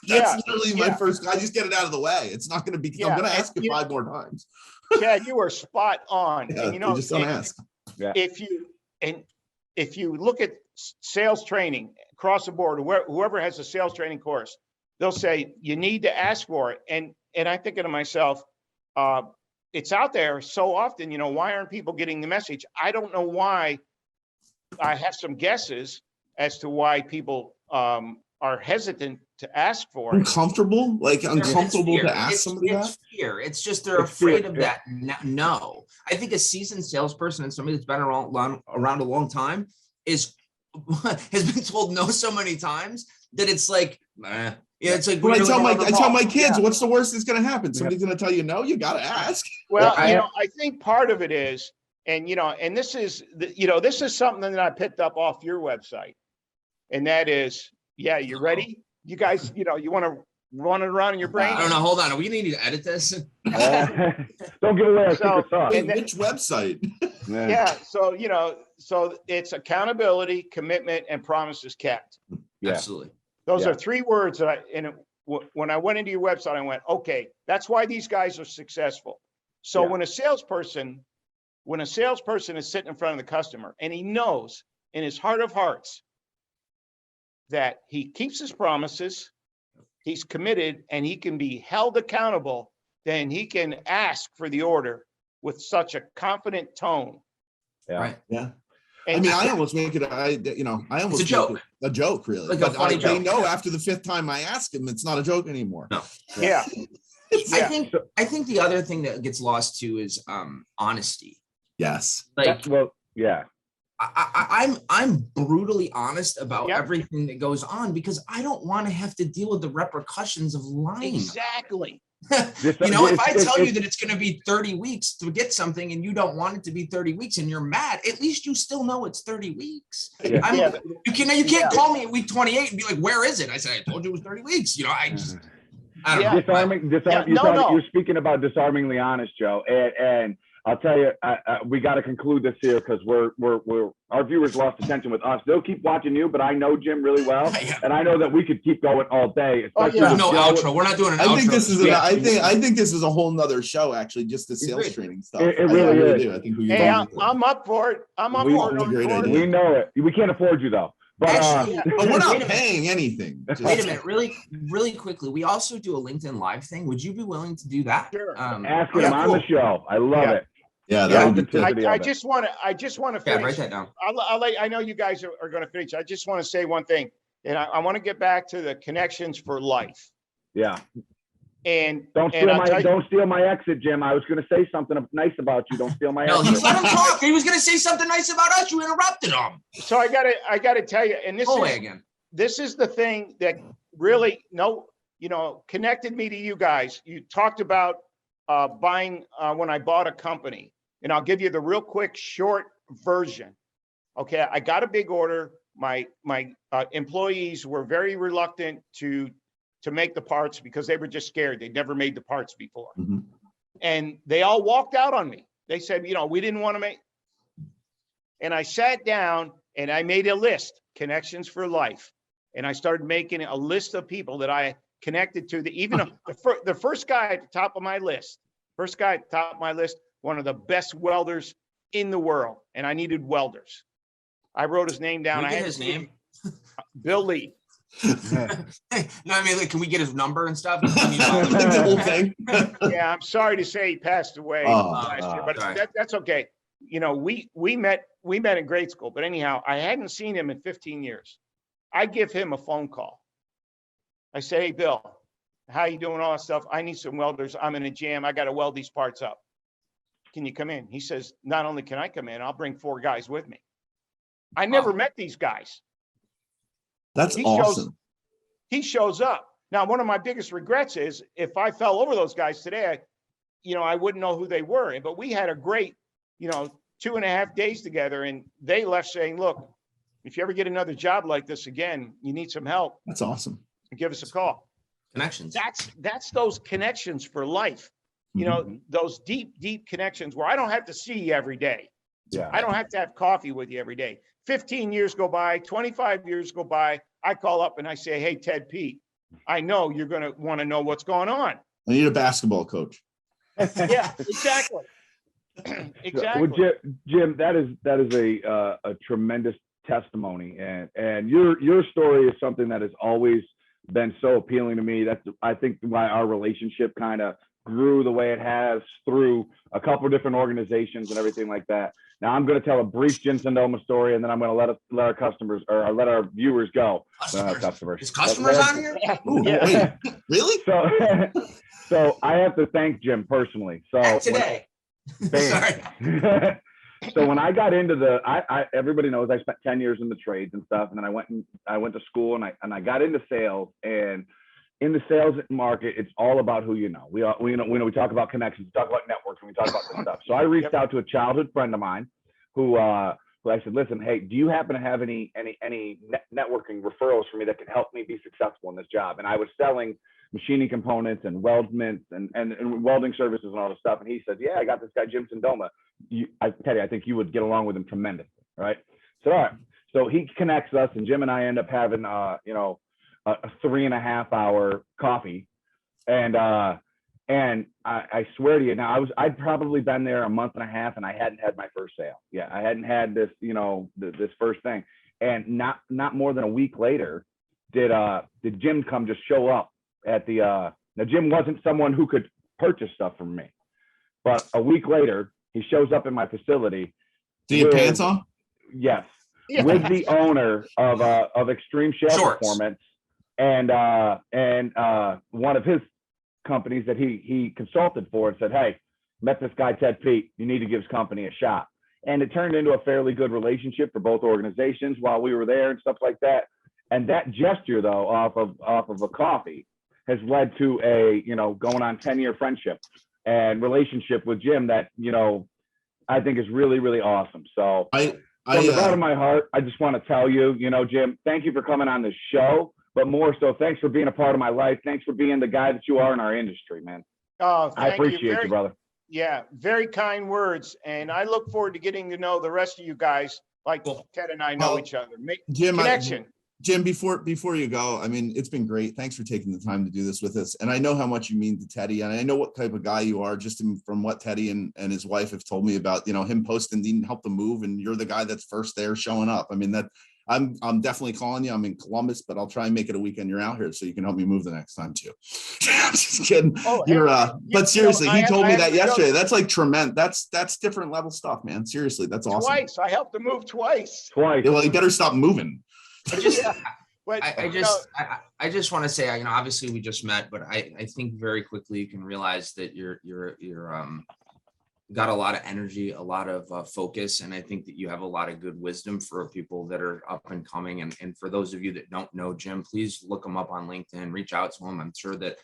Yeah, That's literally my first. I just get it out of the way. It's not going to be. Yeah, I'm going to and ask you 5 more times. Chad, you are spot on. Yeah, And you just don't ask. If you look at sales training across the board, whoever has a sales training course, they'll say you need to ask for it. And I'm thinking to myself, it's out there so often, why aren't people getting the message? I don't know why. I have some guesses as to why people are hesitant to ask for it. Uncomfortable It's to ask somebody it's that. fear. It's just they're It's afraid fear, of yeah. that. No, I think a seasoned salesperson and somebody that's been around a long time has been told no so many times that it's like, yeah, it's like. When I tell my kids, Yeah. what's the worst that's going to happen? Somebody's going to tell you no. You got to ask. Well, Well, I think part of it is, and this is, this is something that I picked up off your website, and that is, yeah, you ready? You guys, you want to run it around in your brain? I don't know. Hold on. We need to edit this. Don't give away our secret sauce. Wait, And then- which website? Yeah. So, so it's accountability, commitment, and promises kept. Yeah. Absolutely. Those Yeah. are 3 words that when I went into your website, I went, okay, that's why these guys are successful. So Yeah. when a salesperson is sitting in front of the customer and he knows in his heart of hearts that he keeps his promises, he's committed, and he can be held accountable, then he can ask for the order with such a confident tone. Yeah. Right. Yeah. And I almost make it. I almost It's a joke. make it a joke, really. Like a but funny they joke. know after the 5th time I ask him, it's not a joke anymore. No. yeah, It's- Yeah. I think the other thing that gets lost too is honesty. Yes. Like Yeah. I'm brutally honest about Yep. everything that goes on because I don't want to have to deal with the repercussions of lying. exactly. If I tell you that it's going to be 30 weeks to get something and you don't want it to be 30 weeks and you're mad, at least you still know it's 30 weeks. Yeah. You can't Yeah. call me at week 28 and be like, where is it? I said, I told you it was 30 weeks. I don't Yeah. know. Disarming. Yeah, no. You're speaking about disarmingly honest, Joe, and I'll tell you, we got to conclude this here because our viewers lost attention with us. They'll keep watching you, but I know Jim really well, Yeah. and I know that we could keep going all day. Oh, especially yeah. with No Joe. outro. We're not doing an I outro. think this is. week. I think this is a whole nother show, actually, just the sales Agreed. training stuff. It I really is. do. I think we. Hey, can I'm up for it. I'm up We- for it. That's a great on board. idea. We know it. We can't afford you though. But Actually, But we're not wait a minute. paying anything. Just- Wait a minute, really quickly. We also do a LinkedIn Live thing. Would you be willing to do that? Sure. ask him Yeah, on cool. the show. I love Yeah. it. Yeah, Yeah, that would be good. authenticity I of it. just want to Yeah, finish. write that down. I know you guys are going to finish. I just want to say one thing, and I want to get back to the connections for life. Yeah. And Don't and steal I'll tell my you, don't steal my exit, Jim. I was going to say something nice about you. Don't steal my No, exit. he's let him talk. He was going to say something nice about us. You interrupted him. so I gotta tell you, and Go away again. this is the thing that really connected me to you guys. You talked about buying when I bought a company, and I'll give you the real quick short version. Okay, I got a big order. My employees were very reluctant to make the parts because they were just scared. They'd never made the parts before. Mm-hmm. And they all walked out on me. They said, we didn't want to make. And I sat down and I made a list, connections for life. And I started making a list of people that I connected to. The first guy at the top of my list, one of the best welders in the world. And I needed welders. I wrote his name down. Can we I get had his name? Bill Lee. No, I mean, like, can we get his number and stuff? The whole thing. Yeah, I'm sorry to say he passed away last year, but sorry. that's okay. We met in grade school, but anyhow, I hadn't seen him in 15 years. I give him a phone call. I say, hey, Bill, how you doing? All that stuff. I need some welders. I'm in a jam. I got to weld these parts up. Can you come in? He says, not only can I come in, I'll bring 4 guys with me. I never met these guys. That's awesome. He shows up. Now, one of my biggest regrets is if I fell over those guys today, I wouldn't know who they were. But we had a great, 2.5 days together, and they left saying, look, if you ever get another job like this again, you need some help. That's awesome. Give us a call. Connections. That's those connections for life. Those deep connections where I don't have to see you every day. Yeah. I don't have to have coffee with you every day. 15 years go by, 25 years go by. I call up and I say, hey, Ted Pete, I know you're going to want to know what's going on. I need a basketball coach. Yeah, exactly. Exactly. Well, Jim, that is a tremendous testimony, and your story is something that has always been so appealing to me. That's, I think, why our relationship kind of grew the way it has through a couple of different organizations and everything like that. Now I'm going to tell a brief Jim Cendoma story, and then I'm going to let our customers or let our viewers go. Customers. Is customers on here? Ooh, Yeah. wait, really? So I have to thank Jim personally. So Today. Sorry. So when I got into everybody knows I spent 10 years in the trades and stuff, and then I went to school and I got into sales. And in the sales market, it's all about who you know. We talk about connections, we talk about networks, and we talk about this stuff. So I reached out to a childhood friend of mine who I said, listen, hey, do you happen to have any networking referrals for me that can help me be successful in this job? And I was selling machining components and weldments and welding services and all this stuff. And he said, yeah, I got this guy, Jim Cendoma. Teddy, I think you would get along with him tremendously, right? So, all right. So he connects us, and Jim and I end up having, a 3.5 hour coffee. And I swear to you, now I'd probably been there a month and a half, and I hadn't had my first sale. Yeah, I hadn't had this, this first thing. And not more than a week later, did Jim come just show up at the now Jim wasn't someone who could purchase stuff from me, but a week later he shows up in my facility. Do you have pants on? Yes, with the owner of Extreme Shell Performance and one of his companies that he consulted for, and said, hey, met this guy Ted Pete, you need to give his company a shot. And it turned into a fairly good relationship for both organizations while we were there and stuff like that. And that gesture, though, off of a coffee has led to a, going on 10-year friendship and relationship with Jim that, I think is really, really awesome. So from the bottom of my heart, I just want to tell you, Jim, thank you for coming on this show, but more so, thanks for being a part of my life. Thanks for being the guy that you are in our industry, man. Oh, I appreciate you, brother. Yeah, very kind words. And I look forward to getting to know the rest of you guys, like Ted and I know each other. Make connection. Jim, before you go, I mean, it's been great. Thanks for taking the time to do this with us. And I know how much you mean to Teddy, and I know what type of guy you are, just from what Teddy and his wife have told me about, him posting, needing help to move, and you're the guy that's first there showing up. I mean, that I'm definitely calling you. I'm in Columbus, but I'll try and make it a weekend you're out here so you can help me move the next time too. Just kidding. But seriously, he told me that yesterday. That's like tremendous. That's different level stuff, man. Seriously, that's awesome. Twice. I helped him move twice. Well, you better stop moving. But I just want to say, you know, obviously we just met, but I think very quickly you can realize that you're got a lot of energy, a lot of focus, and I think that you have a lot of good wisdom for people that are up and coming. And for those of you that don't know Jim, please look him up on LinkedIn, reach out to him. I'm sure that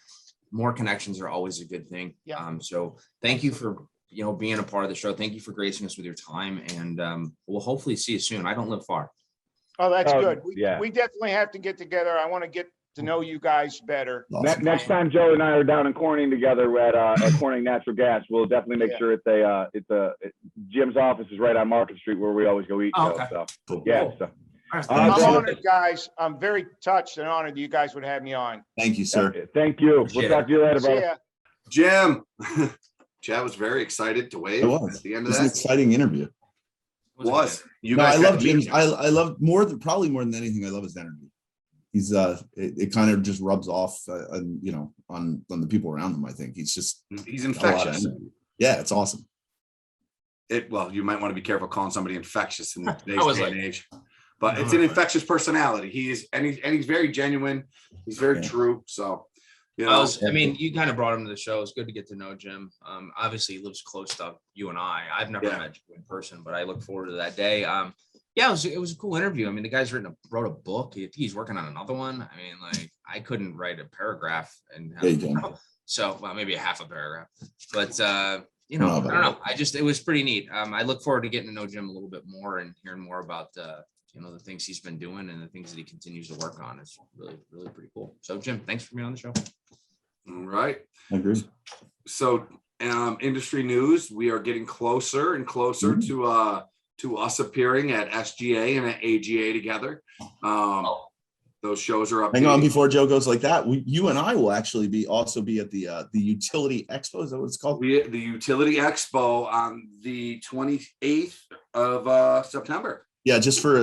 more connections are always a good thing. Yeah. So thank you for, you know, being a part of the show. Thank you for gracing us with your time, and we'll hopefully see you soon. I don't live far. Oh, that's Oh, good. yeah. We definitely have to get together. I want to get to know you guys better. Awesome. Next time Joe and I are down in Corning together at Corning Natural Gas, we'll definitely make sure Jim's office is right on Market Street where we always go eat. Oh, okay. So, Cool. yeah. So. I'm honored, guys. I'm very touched and honored that you guys would have me on. Thank you, sir. Thank you. Appreciate We'll talk to you later, See brother. ya. Jim, Chad was very excited to wave It was. at the end It of was an that. exciting interview. Was you No, I guys got love to meet Jim's. him. I love probably more than anything. I love his energy. He's it kind of just rubs off, on, you know, on the people around him. I think he's just He's got a lot of infectious. energy. Yeah, it's awesome. Well, you might want to be careful calling somebody infectious in today's I was day like- and age. But it's an infectious personality. He's very genuine. He's very Yeah. true. So, you know, I mean, you kind of brought him to the show. It's good to get to know Jim. Obviously, he lives close to you and I. I've never met Jim in person, but I look forward to that day. Yeah, it was a cool interview. I mean, the guy's wrote a book. He's working on another one. I mean, like, I couldn't write a paragraph and Yeah, you can. so, well, maybe a half a paragraph. But you know, I don't know. It was pretty neat. I look forward to getting to know Jim a little bit more and hearing more about you know, the things he's been doing and the things that he continues to work on. It's really, really pretty cool. So, Jim, thanks for being on the show. all right. I agree. So, industry news, we are getting closer and closer to us appearing at SGA and at AGA together. Those shows are up. Hang on, before Joe goes like that, you and I will actually also be at the Utility Expo. Is that what it's called? The Utility Expo on the 28th of September. Yeah, just for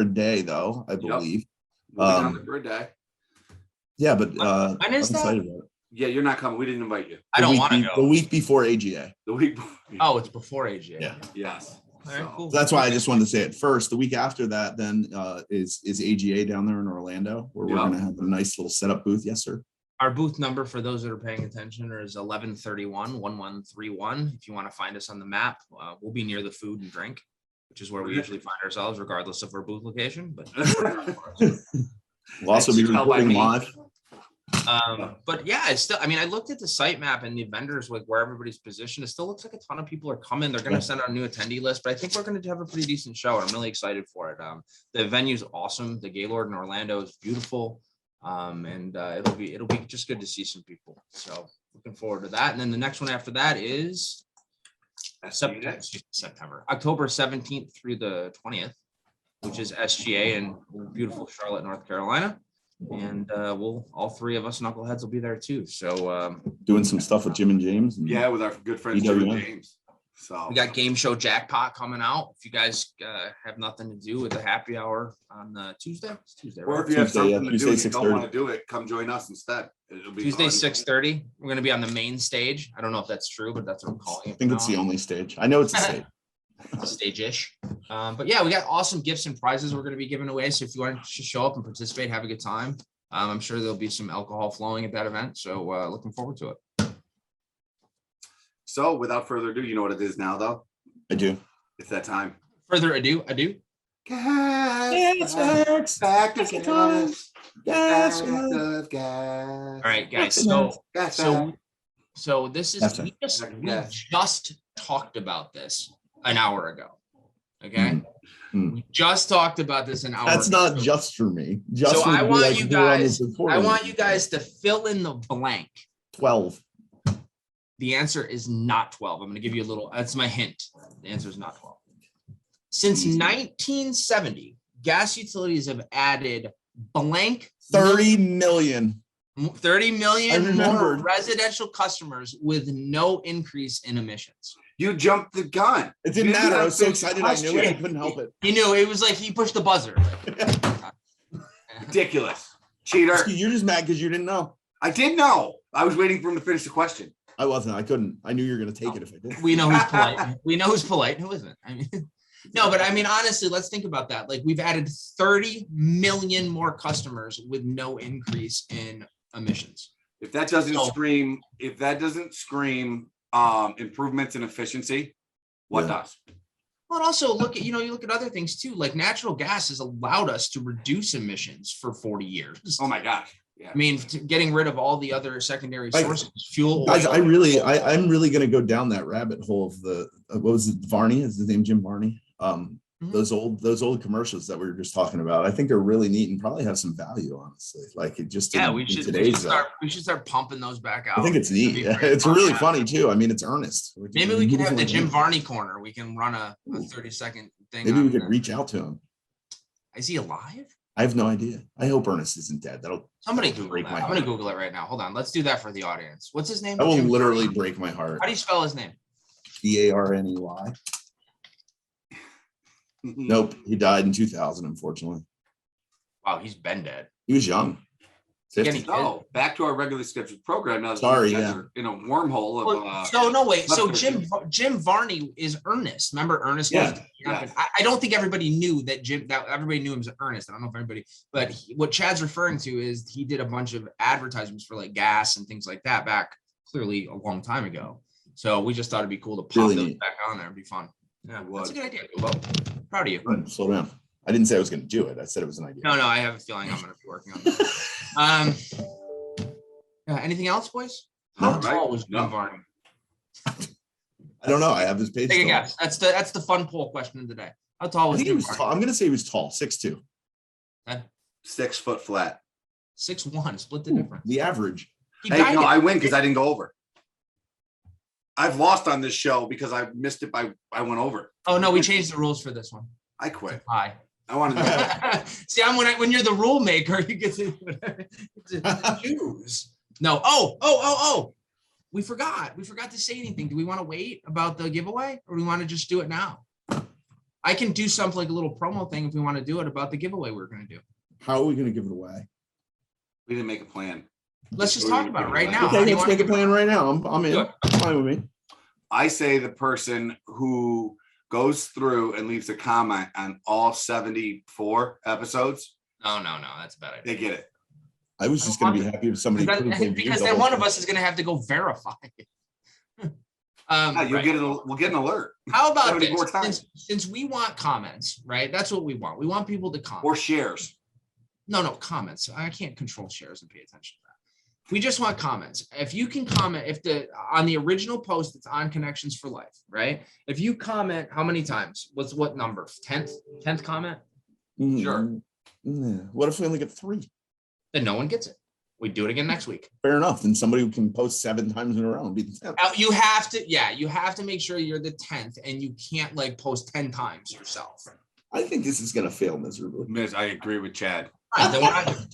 a day though, I believe. We'll be down there for a day. Yeah, but When I'm is that? excited about it. Yeah, you're not coming. We didn't invite you. I don't want to The go. week before AGA. The week before. Oh, it's before AGA. Yeah. Yes. All right, cool. So that's why I just wanted to say it first. The week after that, then is AGA down there in Orlando, where we're going to have a nice little setup booth. Yes, sir. Our booth number for those that are paying attention is 1131-1131. If you want to find us on the map, we'll be near the food and drink, which is where we usually find ourselves, regardless of our booth location. But We'll also be recording live. but yeah, it's still, I mean, I looked at the site map and the vendors, like where everybody's positioned. It still looks like a ton of people are coming. They're going to send out a new attendee list, but I think we're going to have a pretty decent show. I'm really excited for it. The venue's awesome. The Gaylord in Orlando is beautiful. And it'll be just good to see some people. So looking forward to that. And then the next one after that is September, October 17th through the 20th, which is SGA in beautiful Charlotte, North Carolina. And all three of us knuckleheads will be there too. So doing some stuff with Jim and James. And with our good friends Jim and EWM. James. So we got Game Show Jackpot coming out. If you guys have nothing to do with the happy hour on Tuesday, it's Tuesday, or right? if you have Tuesday, something to Tuesday, do and you don't 6:30. want to do it, come join us instead. It'll be Tuesday, fun. 6:30. We're going to be on the main stage. I don't know if that's true, but that's what I'm calling it. I think it's the only stage. I know it's a stage. Stage-ish. But yeah, we got awesome gifts and prizes we're going to be giving away. So if you want to just show up and participate, have a good time. I'm sure there'll be some alcohol flowing at that event. So looking forward to it. So without further ado, you know what it is now, though? I do. It's that time. Further ado, I do. Gas, back to gas, All right, guys. So this is we just talked about this an hour ago. Okay. We just talked about this an hour That's ago. not just for me. Just So for I me, want like, you we're on guys. this recording. I want you guys to fill in the blank. 12. The answer is not 12. I'm going to give you a little, that's my hint. The answer is not 12. Since 1970, gas utilities have added blank 30 million. 30 million I more remembered. residential customers with no increase in emissions. You jumped the gun. It didn't You matter. I was so answered the excited. I knew it. I question. couldn't help it. He knew it was like he pushed the buzzer. Ridiculous. Cheater. You're just mad because you didn't know. I did know. I was waiting for him to finish the question. I wasn't. I couldn't. I knew you were going to take it if I did. We know who's polite. We know who's polite. Who isn't? I mean, No, but I mean, honestly, let's think about that. Like we've added 30 million more customers with no increase in emissions. If that doesn't scream, improvements in efficiency, what does? Well, and also look at, you look at other things too, like natural gas has allowed us to reduce emissions for 40 years. Oh my gosh. Yeah. I mean, getting rid of all the other secondary sources, fuel. Guys, oil. I'm really going to go down that rabbit hole of the, what was it? Varney, is his name Jim Varney? Those old commercials that we were just talking about, I think are really neat and probably have some value, honestly. Like it just, we should start pumping those back out. I think it's neat. Yeah, it's really funny too. I mean, it's earnest. Maybe we can have the Jim Varney corner. We can run a 30-second thing. Maybe we could reach out to him. Is he alive? I have no idea. I hope Ernest isn't dead. Somebody Google that. I'm going to Google it right now. Hold on. Let's do that for the audience. What's his name? That will literally break my heart. How do you spell his name? Barney. Nope. He died in 2000, unfortunately. Wow, he's been dead. He was young. Oh, back to our regularly scheduled program. Now, sorry, in a wormhole of. So Jim Varney is Ernest. Remember Ernest? Yeah. I don't think everybody knew that everybody knew him as Ernest. I don't know if everybody, but what Chad's referring to is he did a bunch of advertisements for like gas and things like that back clearly a long time ago. So we just thought it'd be cool to pop those back on there. It'd be fun. Yeah, that's a good idea. Well, proud of you. Slow down. I didn't say I was going to do it. I said it was an idea. No, I have a feeling I'm going to be working on that. Anything else, boys? How tall was Jim Varney? I don't know. I have his page. Take a guess. That's the fun poll question of the day. How tall was Jim Varney? I'm going to say he was tall, 6'2". 6 foot flat. 6'1". Split the difference. The average. I win because I didn't go over. I've lost on this show because I missed it I went over. Oh no, we changed the rules for this one. I quit. Hi. I want to see. When you're the rule maker, you get to choose. No. Oh. We forgot to say anything. Do we want to wait about the giveaway, or do we want to just do it now? I can do something like a little promo thing if we want to do it about the giveaway we're going to do. How are we going to give it away? We didn't make a plan. Let's just talk about it right now. Okay, let's make a plan right now. I'm in. Fine with me. I say the person who goes through and leaves a comment on all 74 episodes. No, that's a bad idea. They get it. I was just going to be happy if somebody because then one of us is going to have to go verify. We'll get an alert. How about this? Since we want comments, right? That's what we want. We want people to comment. Or shares. No, comments. I can't control shares and pay attention to that. We just want comments. If you can comment, on the original post, it's on Connections for Life, right? If you comment, how many times? What number? 10th comment? Sure. What if we only get 3? Then no one gets it. We do it again next week. Fair enough. Then somebody who can post 7 times in a row and be the 10th. You have to make sure you're the 10th, and you can't post 10 times yourself. I think this is going to fail miserably. I agree with Chad. Right, then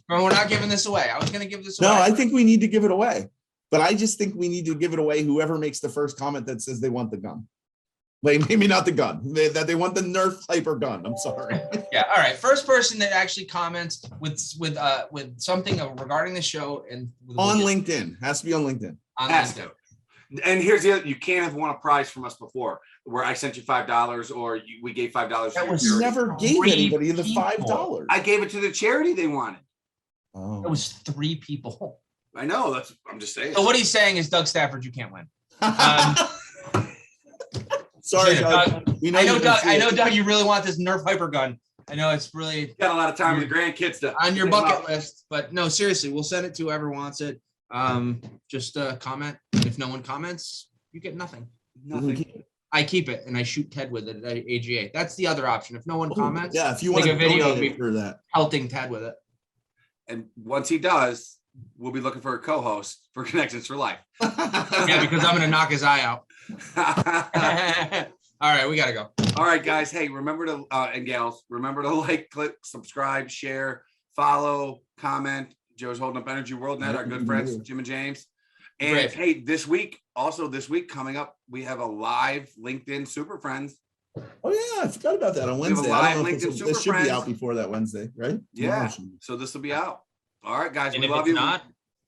we're not giving this away. I was going to give this away. No, I think we need to give it away. But I just think we need to give it away whoever makes the first comment that says they want the gun. Maybe not the gun. That they want the Nerf Hyper gun. I'm sorry. Yeah. All right. First person that actually comments with something regarding the show and on LinkedIn. Has to be on LinkedIn. And here's the other: you can't have won a prize from us before, where I sent you $5 or we gave $5. That was never gave anybody the $5. I gave it to the charity they wanted. Oh. It was 3 people. I know. I'm just saying. So what he's saying is, Doug Stafford, you can't win. Sorry, Doug. I know, Doug. You really want this Nerf Hyper gun. I know it's really got a lot of time with the grandkids on your bucket list, but no, seriously, we'll send it to whoever wants it. Just comment. If no one comments, you get nothing. I keep it and I shoot Ted with it at AGA. That's the other option. If no one comments, if you want a video of me for that, pelting Ted with it. And once he does, we'll be looking for a co-host for Connections for Life. Yeah, because I'm going to knock his eye out. All right, we got to go. All right, guys. Hey, remember to, and gals, remember to like, click, subscribe, share, follow, comment. Joe's holding up Energy World Net, our good friends, Jim and James. And hey, this week coming up, we have a live LinkedIn Super Friends. Oh yeah, I forgot about that on Wednesday. This should be out before that Wednesday, right? Yeah. So this will be out. All right, guys. We love you. Not,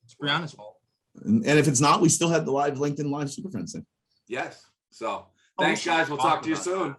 it's Brianna's fault. And if it's not, we still have the live LinkedIn Live Super Friends thing. Yes. So thanks, guys. We'll talk to you soon.